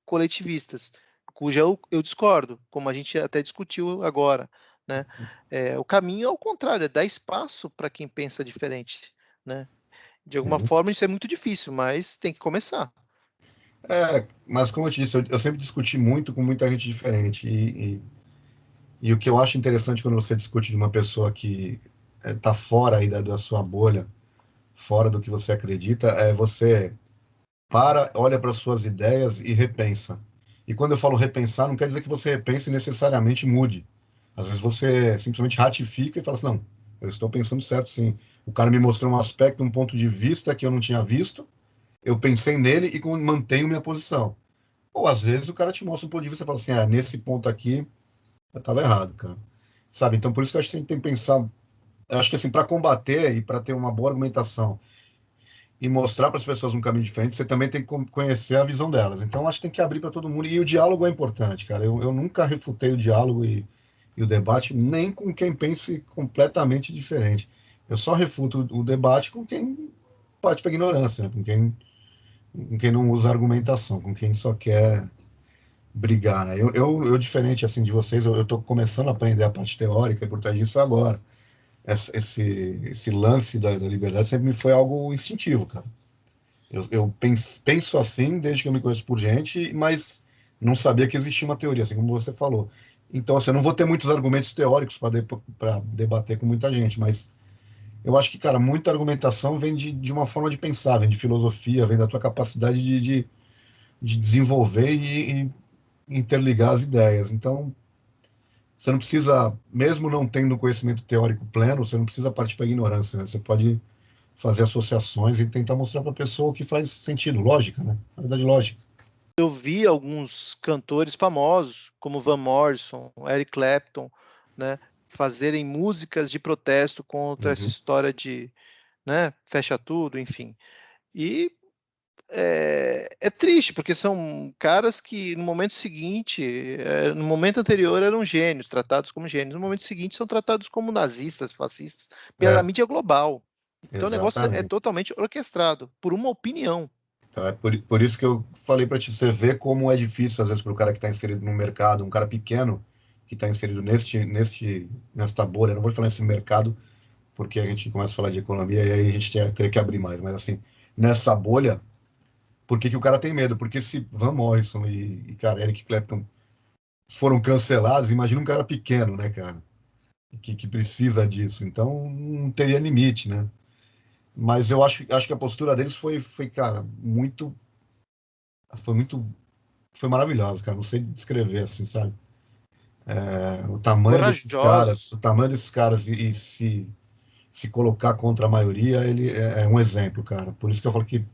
coletivistas, cuja eu discordo, como a gente até discutiu agora, né? O caminho é o contrário, é dar espaço para quem pensa diferente, né? De alguma Sim. forma isso é muito difícil, mas tem que começar. Mas como eu te disse, eu sempre discuti muito com muita gente diferente. E o que eu acho interessante quando você discute de uma pessoa que está fora aí da sua bolha, fora do que você acredita, é você olha para suas ideias e repensa. E quando eu falo repensar, não quer dizer que você repense e necessariamente mude. Às vezes você simplesmente ratifica e fala assim, não, eu estou pensando certo, sim. O cara me mostrou um aspecto, um ponto de vista que eu não tinha visto, eu pensei nele e mantenho minha posição. Ou às vezes o cara te mostra um ponto de vista e fala assim, nesse ponto aqui eu estava errado, cara. Sabe? Então por isso que eu acho que a gente tem que pensar, eu acho que assim, para combater e para ter uma boa argumentação e mostrar para as pessoas um caminho diferente, você também tem que conhecer a visão delas. Então, acho que tem que abrir para todo mundo. E o diálogo é importante, cara. Eu nunca refutei o diálogo e o debate, nem com quem pense completamente diferente. Eu só refuto o debate com quem parte para ignorância, né? Com quem não usa argumentação, com quem só quer brigar, né? Eu diferente assim de vocês, eu estou começando a aprender a parte teórica e por trás disso agora. Esse lance da liberdade sempre me foi algo instintivo, cara. Eu penso assim desde que eu me conheço por gente, mas não sabia que existia uma teoria, assim como você falou. Então, assim, eu não vou ter muitos argumentos teóricos para debater com muita gente, mas eu acho que, cara, muita argumentação vem de uma forma de pensar, vem de filosofia, vem da tua capacidade de desenvolver e interligar as ideias. Então, você não precisa, mesmo não tendo conhecimento teórico pleno, você não precisa partir para a ignorância, né? Você pode fazer associações e tentar mostrar para a pessoa o que faz sentido, lógica, né? Na verdade, lógica. Eu vi alguns cantores famosos, como Van Morrison, Eric Clapton, né, fazerem músicas de protesto contra essa Uhum. história de, né, fecha tudo, enfim. E é triste, porque são caras que no momento seguinte, no momento anterior eram gênios, tratados como gênios, no momento seguinte são tratados como nazistas, fascistas, pela É, mídia global. Então o negócio é exatamente. totalmente orquestrado por uma opinião. Então, é por isso que eu falei para ti, você vê como é difícil, às vezes, para o cara que está inserido no mercado, um cara pequeno que está inserido nesta bolha, não vou falar nesse mercado, porque a gente começa a falar de economia e aí a gente teria que abrir mais, mas assim, nessa bolha, por que que o cara tem medo? Porque se Van Morrison cara, Eric Clapton foram cancelados, imagina um cara pequeno, né, cara, que precisa disso, então não teria limite, né? Mas eu acho que a postura deles cara, muito, foi maravilhosa, cara. Não sei descrever assim, sabe? Corajosos. O tamanho desses caras e se colocar contra a maioria, ele é um exemplo, cara. Por isso que eu falo que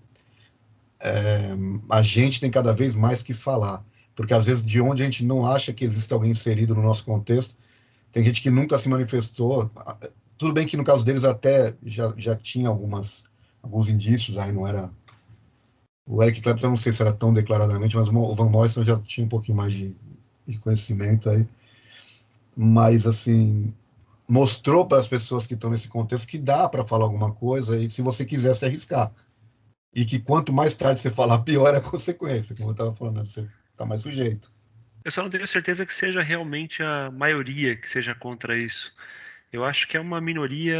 a gente tem cada vez mais que falar, porque às vezes de onde a gente não acha que existe alguém inserido no nosso contexto, tem gente que nunca se manifestou. Tudo bem que no caso deles até já tinha alguns indícios, aí não era. O Eric Clapton, eu não sei se era tão declaradamente, mas o Van Morrison já tinha um pouquinho mais de conhecimento aí. Mas, assim, mostrou para as pessoas que estão nesse contexto que dá para falar alguma coisa e se você quiser se arriscar. E que quanto mais tarde você falar, pior é a consequência, como eu estava falando, você está mais sujeito. Eu só não tenho certeza que seja realmente a maioria que seja contra isso. Eu acho que é uma minoria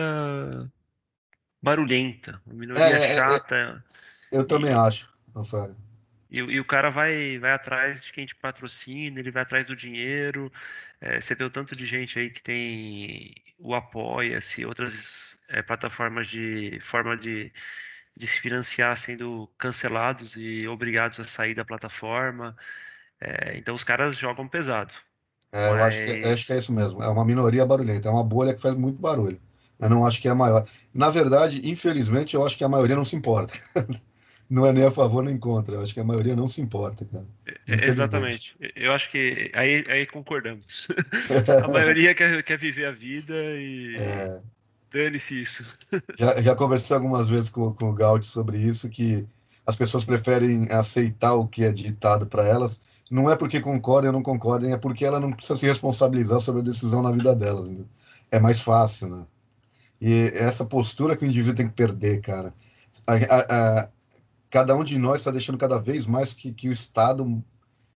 barulhenta, uma É, minoria é, é, chata, eu também e, acho, Fraga. e o cara vai atrás de quem te patrocina, ele vai atrás do dinheiro. Você vê o tanto de gente aí que tem o Apoia-se, outras plataformas de forma de se financiar sendo cancelados e obrigados a sair da plataforma. Então os caras jogam pesado. Eu acho que é Mas isso mesmo. É uma minoria barulhenta, é uma bolha que faz muito barulho. Eu não acho que é a maior. Na verdade, infelizmente, eu acho que a maioria não se importa. Não é nem a favor nem contra. Eu acho que a maioria não se importa, cara. Infelizmente. exatamente. Eu acho que aí concordamos. A maioria quer viver a vida e dane-se isso. Já conversei algumas vezes com o Gaut sobre isso, que as pessoas preferem aceitar o que é ditado para elas não é porque concordem ou não concordem, é porque ela não precisa se responsabilizar sobre a decisão na vida delas. Entendeu? É mais fácil, né? E essa postura que o indivíduo tem que perder, cara. Cada um de nós está deixando cada vez mais que o Estado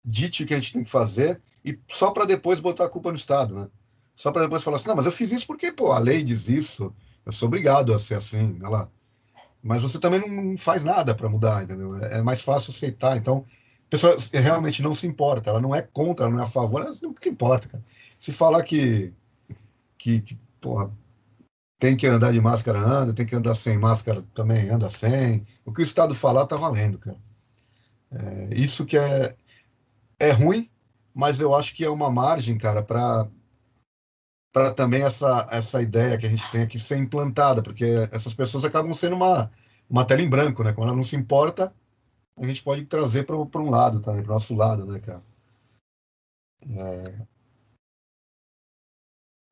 dite o que a gente tem que fazer e só para depois botar a culpa no Estado, né? Só para depois falar assim, não, mas eu fiz isso porque, pô, a lei diz isso, eu sou obrigado a ser assim, olha lá. Mas você também não faz nada para mudar, entendeu? É mais fácil aceitar. Então, a pessoa realmente não se importa, ela não é contra, ela não é a favor, ela não se importa, cara. Se falar que porra, tem que andar de máscara, anda, tem que andar sem máscara também, anda sem. O que o Estado falar tá valendo, cara. Isso que é ruim, mas eu acho que é uma margem, cara, para também essa ideia que a gente tem aqui ser implantada, porque essas pessoas acabam sendo uma tela em branco, né? Quando ela não se importa, a gente pode trazer para um lado também, para o nosso lado, né, cara?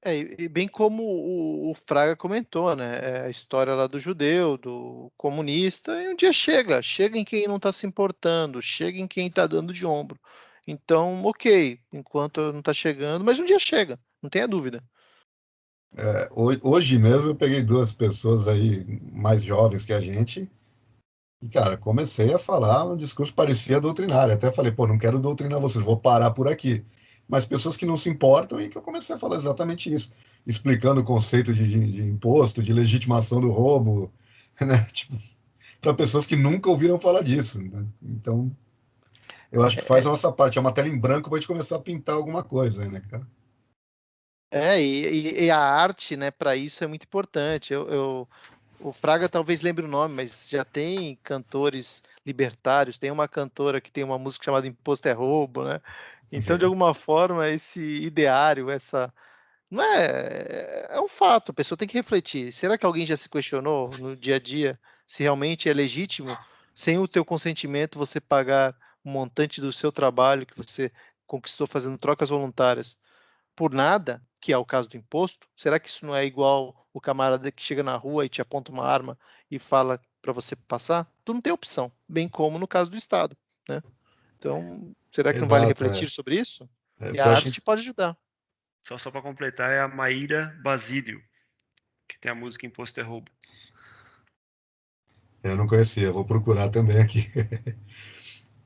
E bem como o Fraga comentou, né? A história lá do judeu, do comunista, e um dia chega em quem não está se importando, chega em quem está dando de ombro. Então, ok, enquanto não está chegando, mas um dia chega, não tenha dúvida. Hoje mesmo eu peguei duas pessoas aí mais jovens que a gente e, cara, comecei a falar um discurso que parecia doutrinário. Até falei, pô, não quero doutrinar vocês, vou parar por aqui. Mas pessoas que não se importam e que eu comecei a falar exatamente isso, explicando o conceito de imposto, de legitimação do roubo, né? Tipo, para pessoas que nunca ouviram falar disso, né? Então, eu acho que faz a nossa parte. É uma tela em branco para a gente começar a pintar alguma coisa, aí, né, cara? E a arte, né, para isso é muito importante. O Fraga talvez lembre o nome, mas já tem cantores libertários, tem uma cantora que tem uma música chamada Imposto é Roubo, né? Então, de alguma forma, esse ideário, essa. Não é. É um fato, a pessoa tem que refletir. Será que alguém já se questionou no dia a dia se realmente é legítimo, sem o teu consentimento, você pagar um montante do seu trabalho que você conquistou fazendo trocas voluntárias por nada, que é o caso do imposto? Será que isso não é igual o camarada que chega na rua e te aponta uma arma e fala para você passar? Tu não tem opção, bem como no caso do Estado, né? Então, será que não vale Exato, refletir sobre isso? o E que a eu acho. arte pode ajudar. Só para completar, é a Maíra Basílio, que tem a música Imposto é Roubo. Eu não conhecia, vou procurar também aqui.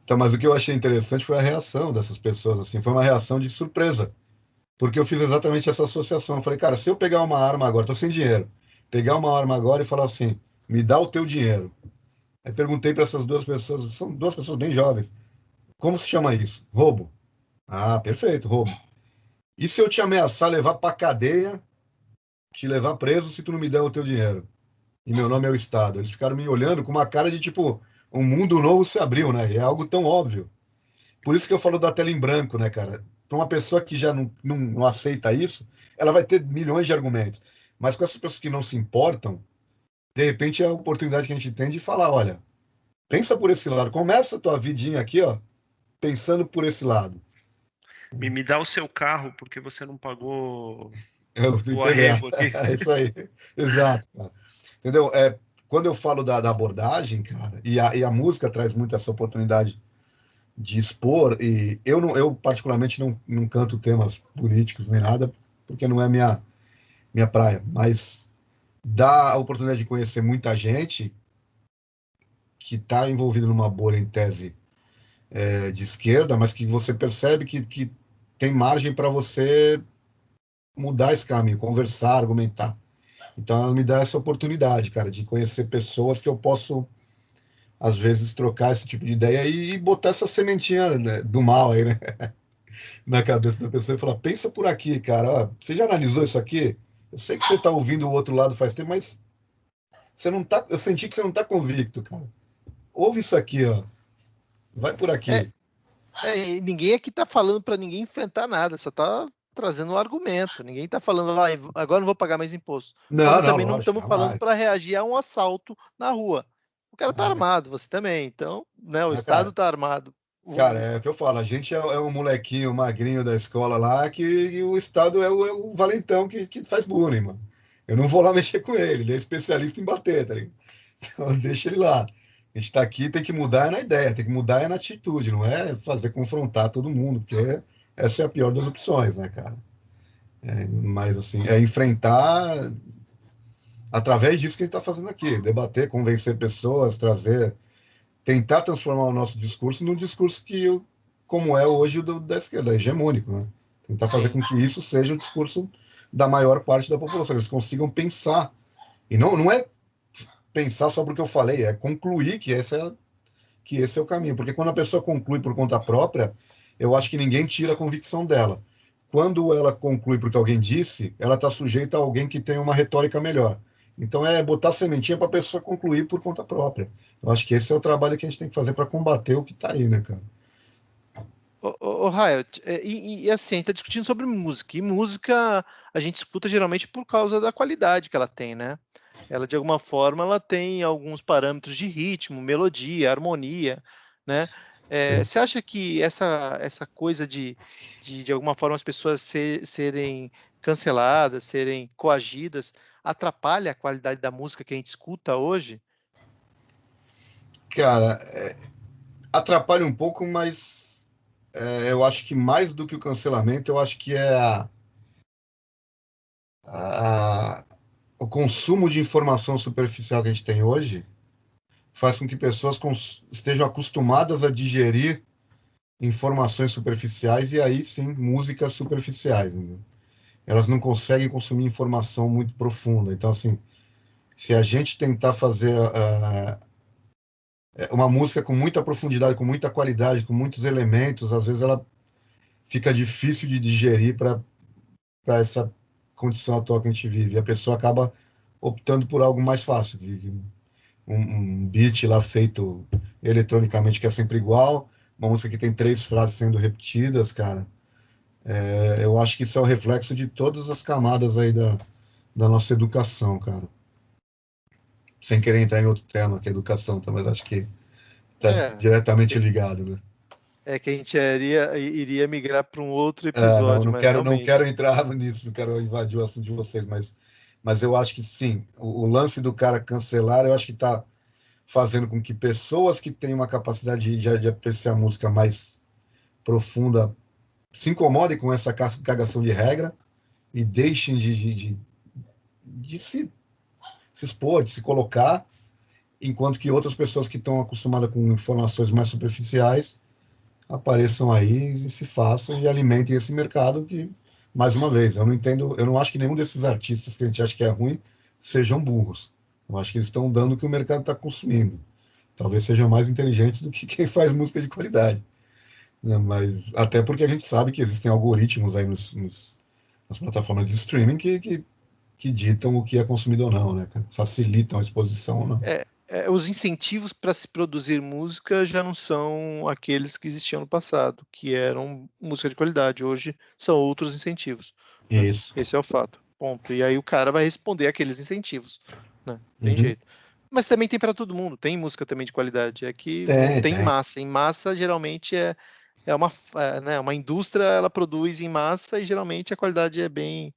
Então, mas o que eu achei interessante foi a reação dessas pessoas, assim, foi uma reação de surpresa, porque eu fiz exatamente essa associação. Eu falei, cara, se eu pegar uma arma agora, tô sem dinheiro, pegar uma arma agora e falar assim, me dá o teu dinheiro. Aí perguntei para essas duas pessoas, são duas pessoas bem jovens, como se chama isso? Roubo. Ah, perfeito, roubo. E se eu te ameaçar levar para cadeia, te levar preso se tu não me der o teu dinheiro? E meu nome é o Estado. Eles ficaram me olhando com uma cara de tipo, um mundo novo se abriu, né? E é algo tão óbvio. Por isso que eu falo da tela em branco, né, cara? Para uma pessoa que já não aceita isso, ela vai ter milhões de argumentos. Mas com essas pessoas que não se importam, de repente é a oportunidade que a gente tem de falar, olha, pensa por esse lado. Começa a tua vidinha aqui, ó, pensando por esse lado. Me dá o seu carro porque você não pagou Eu do o IPVA. arrego aqui. É isso aí. Exato, cara. Entendeu? Quando eu falo da abordagem, cara, e a música traz muito essa oportunidade de expor, e eu particularmente não canto temas políticos nem nada, porque não é minha praia, mas dá a oportunidade de conhecer muita gente que está envolvido numa bolha em tese de esquerda, mas que você percebe que tem margem para você mudar esse caminho, conversar, argumentar. Então, ela me dá essa oportunidade, cara, de conhecer pessoas que eu posso, às vezes, trocar esse tipo de ideia e botar essa sementinha, né, do mal aí, né, na cabeça da pessoa e falar: pensa por aqui, cara, ó, você já analisou isso aqui? Eu sei que você está ouvindo o outro lado faz tempo, mas você não tá, eu senti que você não está convicto, cara. Ouve isso aqui, ó, vai por É, aqui. e ninguém aqui está falando para ninguém enfrentar nada, só está trazendo um argumento. Ninguém está falando, ah, agora não vou pagar mais imposto. Não, Como não, também não lógico, estamos falando jamais. para reagir a um assalto na rua. O cara está Ah, armado, você também. Então, né, o Estado cara, está armado. cara, é o que eu falo, a gente é um molequinho magrinho da escola lá que e o Estado é o valentão que faz bullying, mano. Eu não vou lá mexer com ele é especialista em bater, tá ligado? Então deixa ele lá. A gente está aqui, tem que mudar na ideia, tem que mudar na atitude, não é fazer confrontar todo mundo, porque essa é a pior das opções, né, cara? Mas, assim, é enfrentar através disso que a gente está fazendo aqui, debater, convencer pessoas, trazer, tentar transformar o nosso discurso num discurso como é hoje o da esquerda, hegemônico, né? Tentar fazer com que isso seja o discurso da maior parte da população, eles consigam pensar. E não é pensar só porque eu falei, é concluir que esse é o caminho. Porque quando a pessoa conclui por conta própria, eu acho que ninguém tira a convicção dela. Quando ela conclui porque alguém disse, ela está sujeita a alguém que tem uma retórica melhor. Então é botar sementinha para a pessoa concluir por conta própria. Eu acho que esse é o trabalho que a gente tem que fazer para combater o que está aí, né, cara? Ô, Hayat, assim, a gente está discutindo sobre música, e música a gente escuta geralmente por causa da qualidade que ela tem, né? Ela, de alguma forma, ela tem alguns parâmetros de ritmo, melodia, harmonia, né? Sim. Você acha que essa coisa de alguma forma, as pessoas serem canceladas, serem coagidas, atrapalha a qualidade da música que a gente escuta hoje? Cara, atrapalha um pouco, mas eu acho que mais do que o cancelamento, eu acho que é a- o consumo de informação superficial que a gente tem hoje faz com que pessoas estejam acostumadas a digerir informações superficiais e aí sim músicas superficiais, entendeu? Elas não conseguem consumir informação muito profunda. Então, assim, se a gente tentar fazer uma música com muita profundidade, com muita qualidade, com muitos elementos, às vezes ela fica difícil de digerir para essa condição atual que a gente vive. E a pessoa acaba optando por algo mais fácil, um beat lá feito eletronicamente que é sempre igual, uma música que tem três frases sendo repetidas, cara. Eu acho que isso é o reflexo de todas as camadas aí da nossa educação, cara. Sem querer entrar em outro tema, que é educação, tá? Mas acho que tá É, diretamente ligado, né? que a gente iria migrar para um outro Não, episódio, mas não quero realmente. entrar nisso, não quero invadir o assunto de vocês, mas eu acho que sim, o lance do cara cancelar, eu acho que está fazendo com que pessoas que têm uma capacidade de apreciar música mais profunda se incomodem com essa cagação de regra e deixem de se expor, de se colocar, enquanto que outras pessoas que estão acostumadas com informações mais superficiais apareçam aí e se façam e alimentem esse mercado que, mais uma vez, eu não entendo, eu não acho que nenhum desses artistas que a gente acha que é ruim sejam burros. Eu acho que eles estão dando o que o mercado está consumindo. Talvez sejam mais inteligentes do que quem faz música de qualidade, né? Mas até porque a gente sabe que existem algoritmos aí nas plataformas de streaming que ditam o que é consumido ou não, né, cara? Facilitam a exposição ou não. Os incentivos para se produzir música já não são aqueles que existiam no passado, que eram música de qualidade. Hoje são outros incentivos, né? Isso. Esse é o fato. Ponto. E aí o cara vai responder aqueles incentivos, né? Tem Uhum. jeito. Mas também tem para todo mundo. Tem música também de qualidade. É que não Tem, tem tem. massa. Em massa geralmente né, uma indústria, ela produz em massa e geralmente a qualidade é bem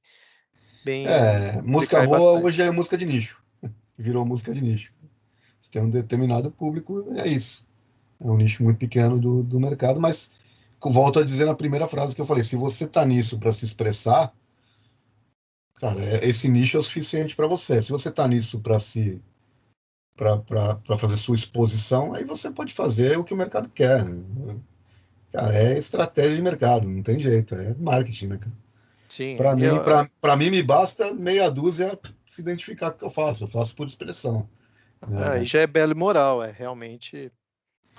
Música decai boa bastante. hoje é música de nicho. Virou música de nicho. Você tem um determinado público, é isso. É um nicho muito pequeno do mercado, mas volto a dizer na primeira frase que eu falei, se você tá nisso para se expressar, cara, esse nicho é o suficiente para você. Se você tá nisso para fazer sua exposição, aí você pode fazer o que o mercado quer, né? Cara, é estratégia de mercado, não tem jeito, é marketing, né, cara? Sim, Para aí mim, para mim me basta meia dúzia se identificar com o que eu faço por expressão, aí né? já é belo e moral, é realmente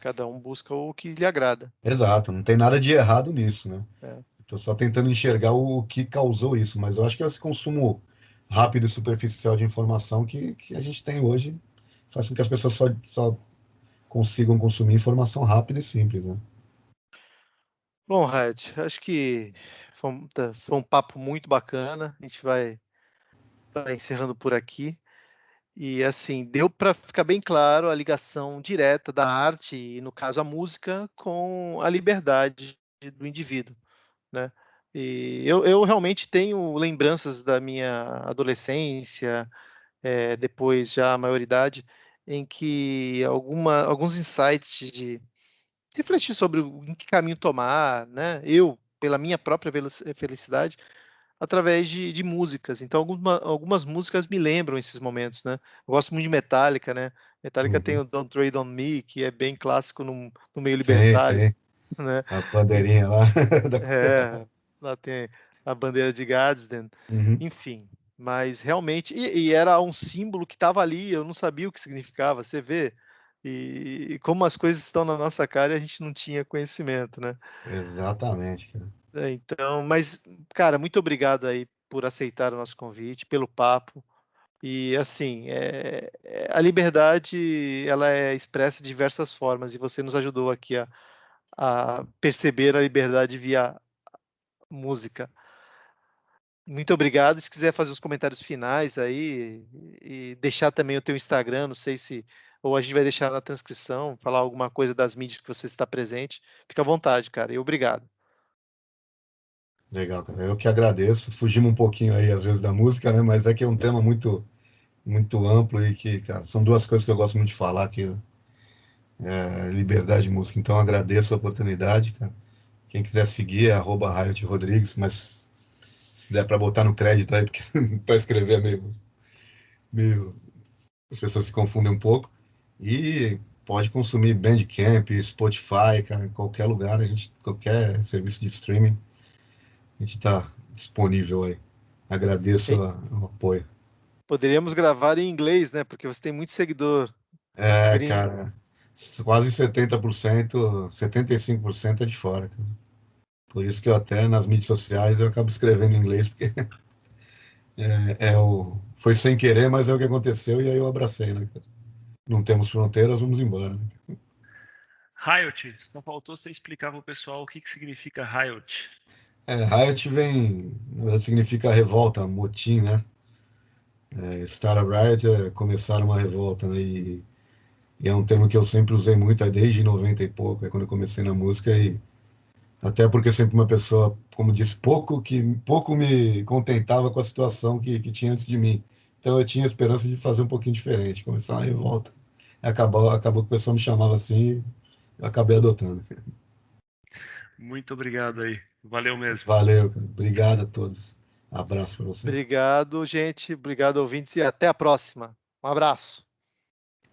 cada um busca o que lhe agrada. Exato, não tem nada de errado nisso, né? É. Estou só tentando enxergar o que causou isso, mas eu acho que esse consumo rápido e superficial de informação que a gente tem hoje faz com que as pessoas só consigam consumir informação rápida e simples, né? Bom, Raid, acho que foi um papo muito bacana. A gente vai encerrando por aqui. E assim, deu para ficar bem claro a ligação direta da arte, e no caso a música, com a liberdade do indivíduo, né? E eu realmente tenho lembranças da minha adolescência, depois já a maioridade, em que alguns insights de refletir sobre em que caminho tomar, né? Eu, pela minha própria felicidade, através de músicas. Então, algumas músicas me lembram esses momentos, né? Eu gosto muito de Metallica, né? Metallica tem Uhum. o Don't Tread on Me, que é bem clássico no meio Sim, libertário, sim. né? A E- bandeirinha lá. É, lá tem a bandeira de Gadsden, Uhum. enfim. Mas realmente, e era um símbolo que estava ali, eu não sabia o que significava, você vê. E como as coisas estão na nossa cara, a gente não tinha conhecimento, né? Exatamente, cara. Então, mas, cara, muito obrigado aí por aceitar o nosso convite, pelo papo. E assim, a liberdade ela é expressa de diversas formas e você nos ajudou aqui a perceber a liberdade via música. Muito obrigado. Se quiser fazer os comentários finais aí e deixar também o teu Instagram, não sei se ou a gente vai deixar na transcrição, falar alguma coisa das mídias que você está presente, fica à vontade, cara. E obrigado. Legal, cara. Eu que agradeço. Fugimos um pouquinho aí, às vezes, da música, né? Mas é que é um tema muito, muito amplo e que, cara, são duas coisas que eu gosto muito de falar, que é liberdade de música. Então, eu agradeço a oportunidade, cara. Quem quiser seguir é @Riot Rodrigues, mas se der para botar no crédito aí, porque para escrever é meio. As pessoas se confundem um pouco. E pode consumir Bandcamp, Spotify, cara, em qualquer lugar, qualquer serviço de streaming, a gente está disponível aí. Agradeço E o apoio. poderíamos gravar em inglês, né? Porque você tem muito seguidor. É, Gringo. cara, quase 70%, 75% é de fora, cara. Por isso que eu até nas mídias sociais eu acabo escrevendo em inglês, porque foi sem querer, mas é o que aconteceu e aí eu abracei, né, cara? Não temos fronteiras, vamos embora, né? Riot, só faltou você explicar para o pessoal o que que significa Riot. Riot na verdade, significa revolta, motim, né? Start a Riot é começar uma revolta, né? E é um termo que eu sempre usei muito, desde 90 e pouco, é quando eu comecei na música, e até porque sempre uma pessoa, como disse, pouco me contentava com a situação que tinha antes de mim. Então eu tinha a esperança de fazer um pouquinho diferente, começar uma revolta. Acabou que o pessoal me chamava assim, e eu acabei adotando. Muito obrigado aí. Valeu mesmo. Valeu, cara. Obrigado a todos. Abraço para vocês. Obrigado, gente. Obrigado, ouvintes, e até a próxima. Um abraço.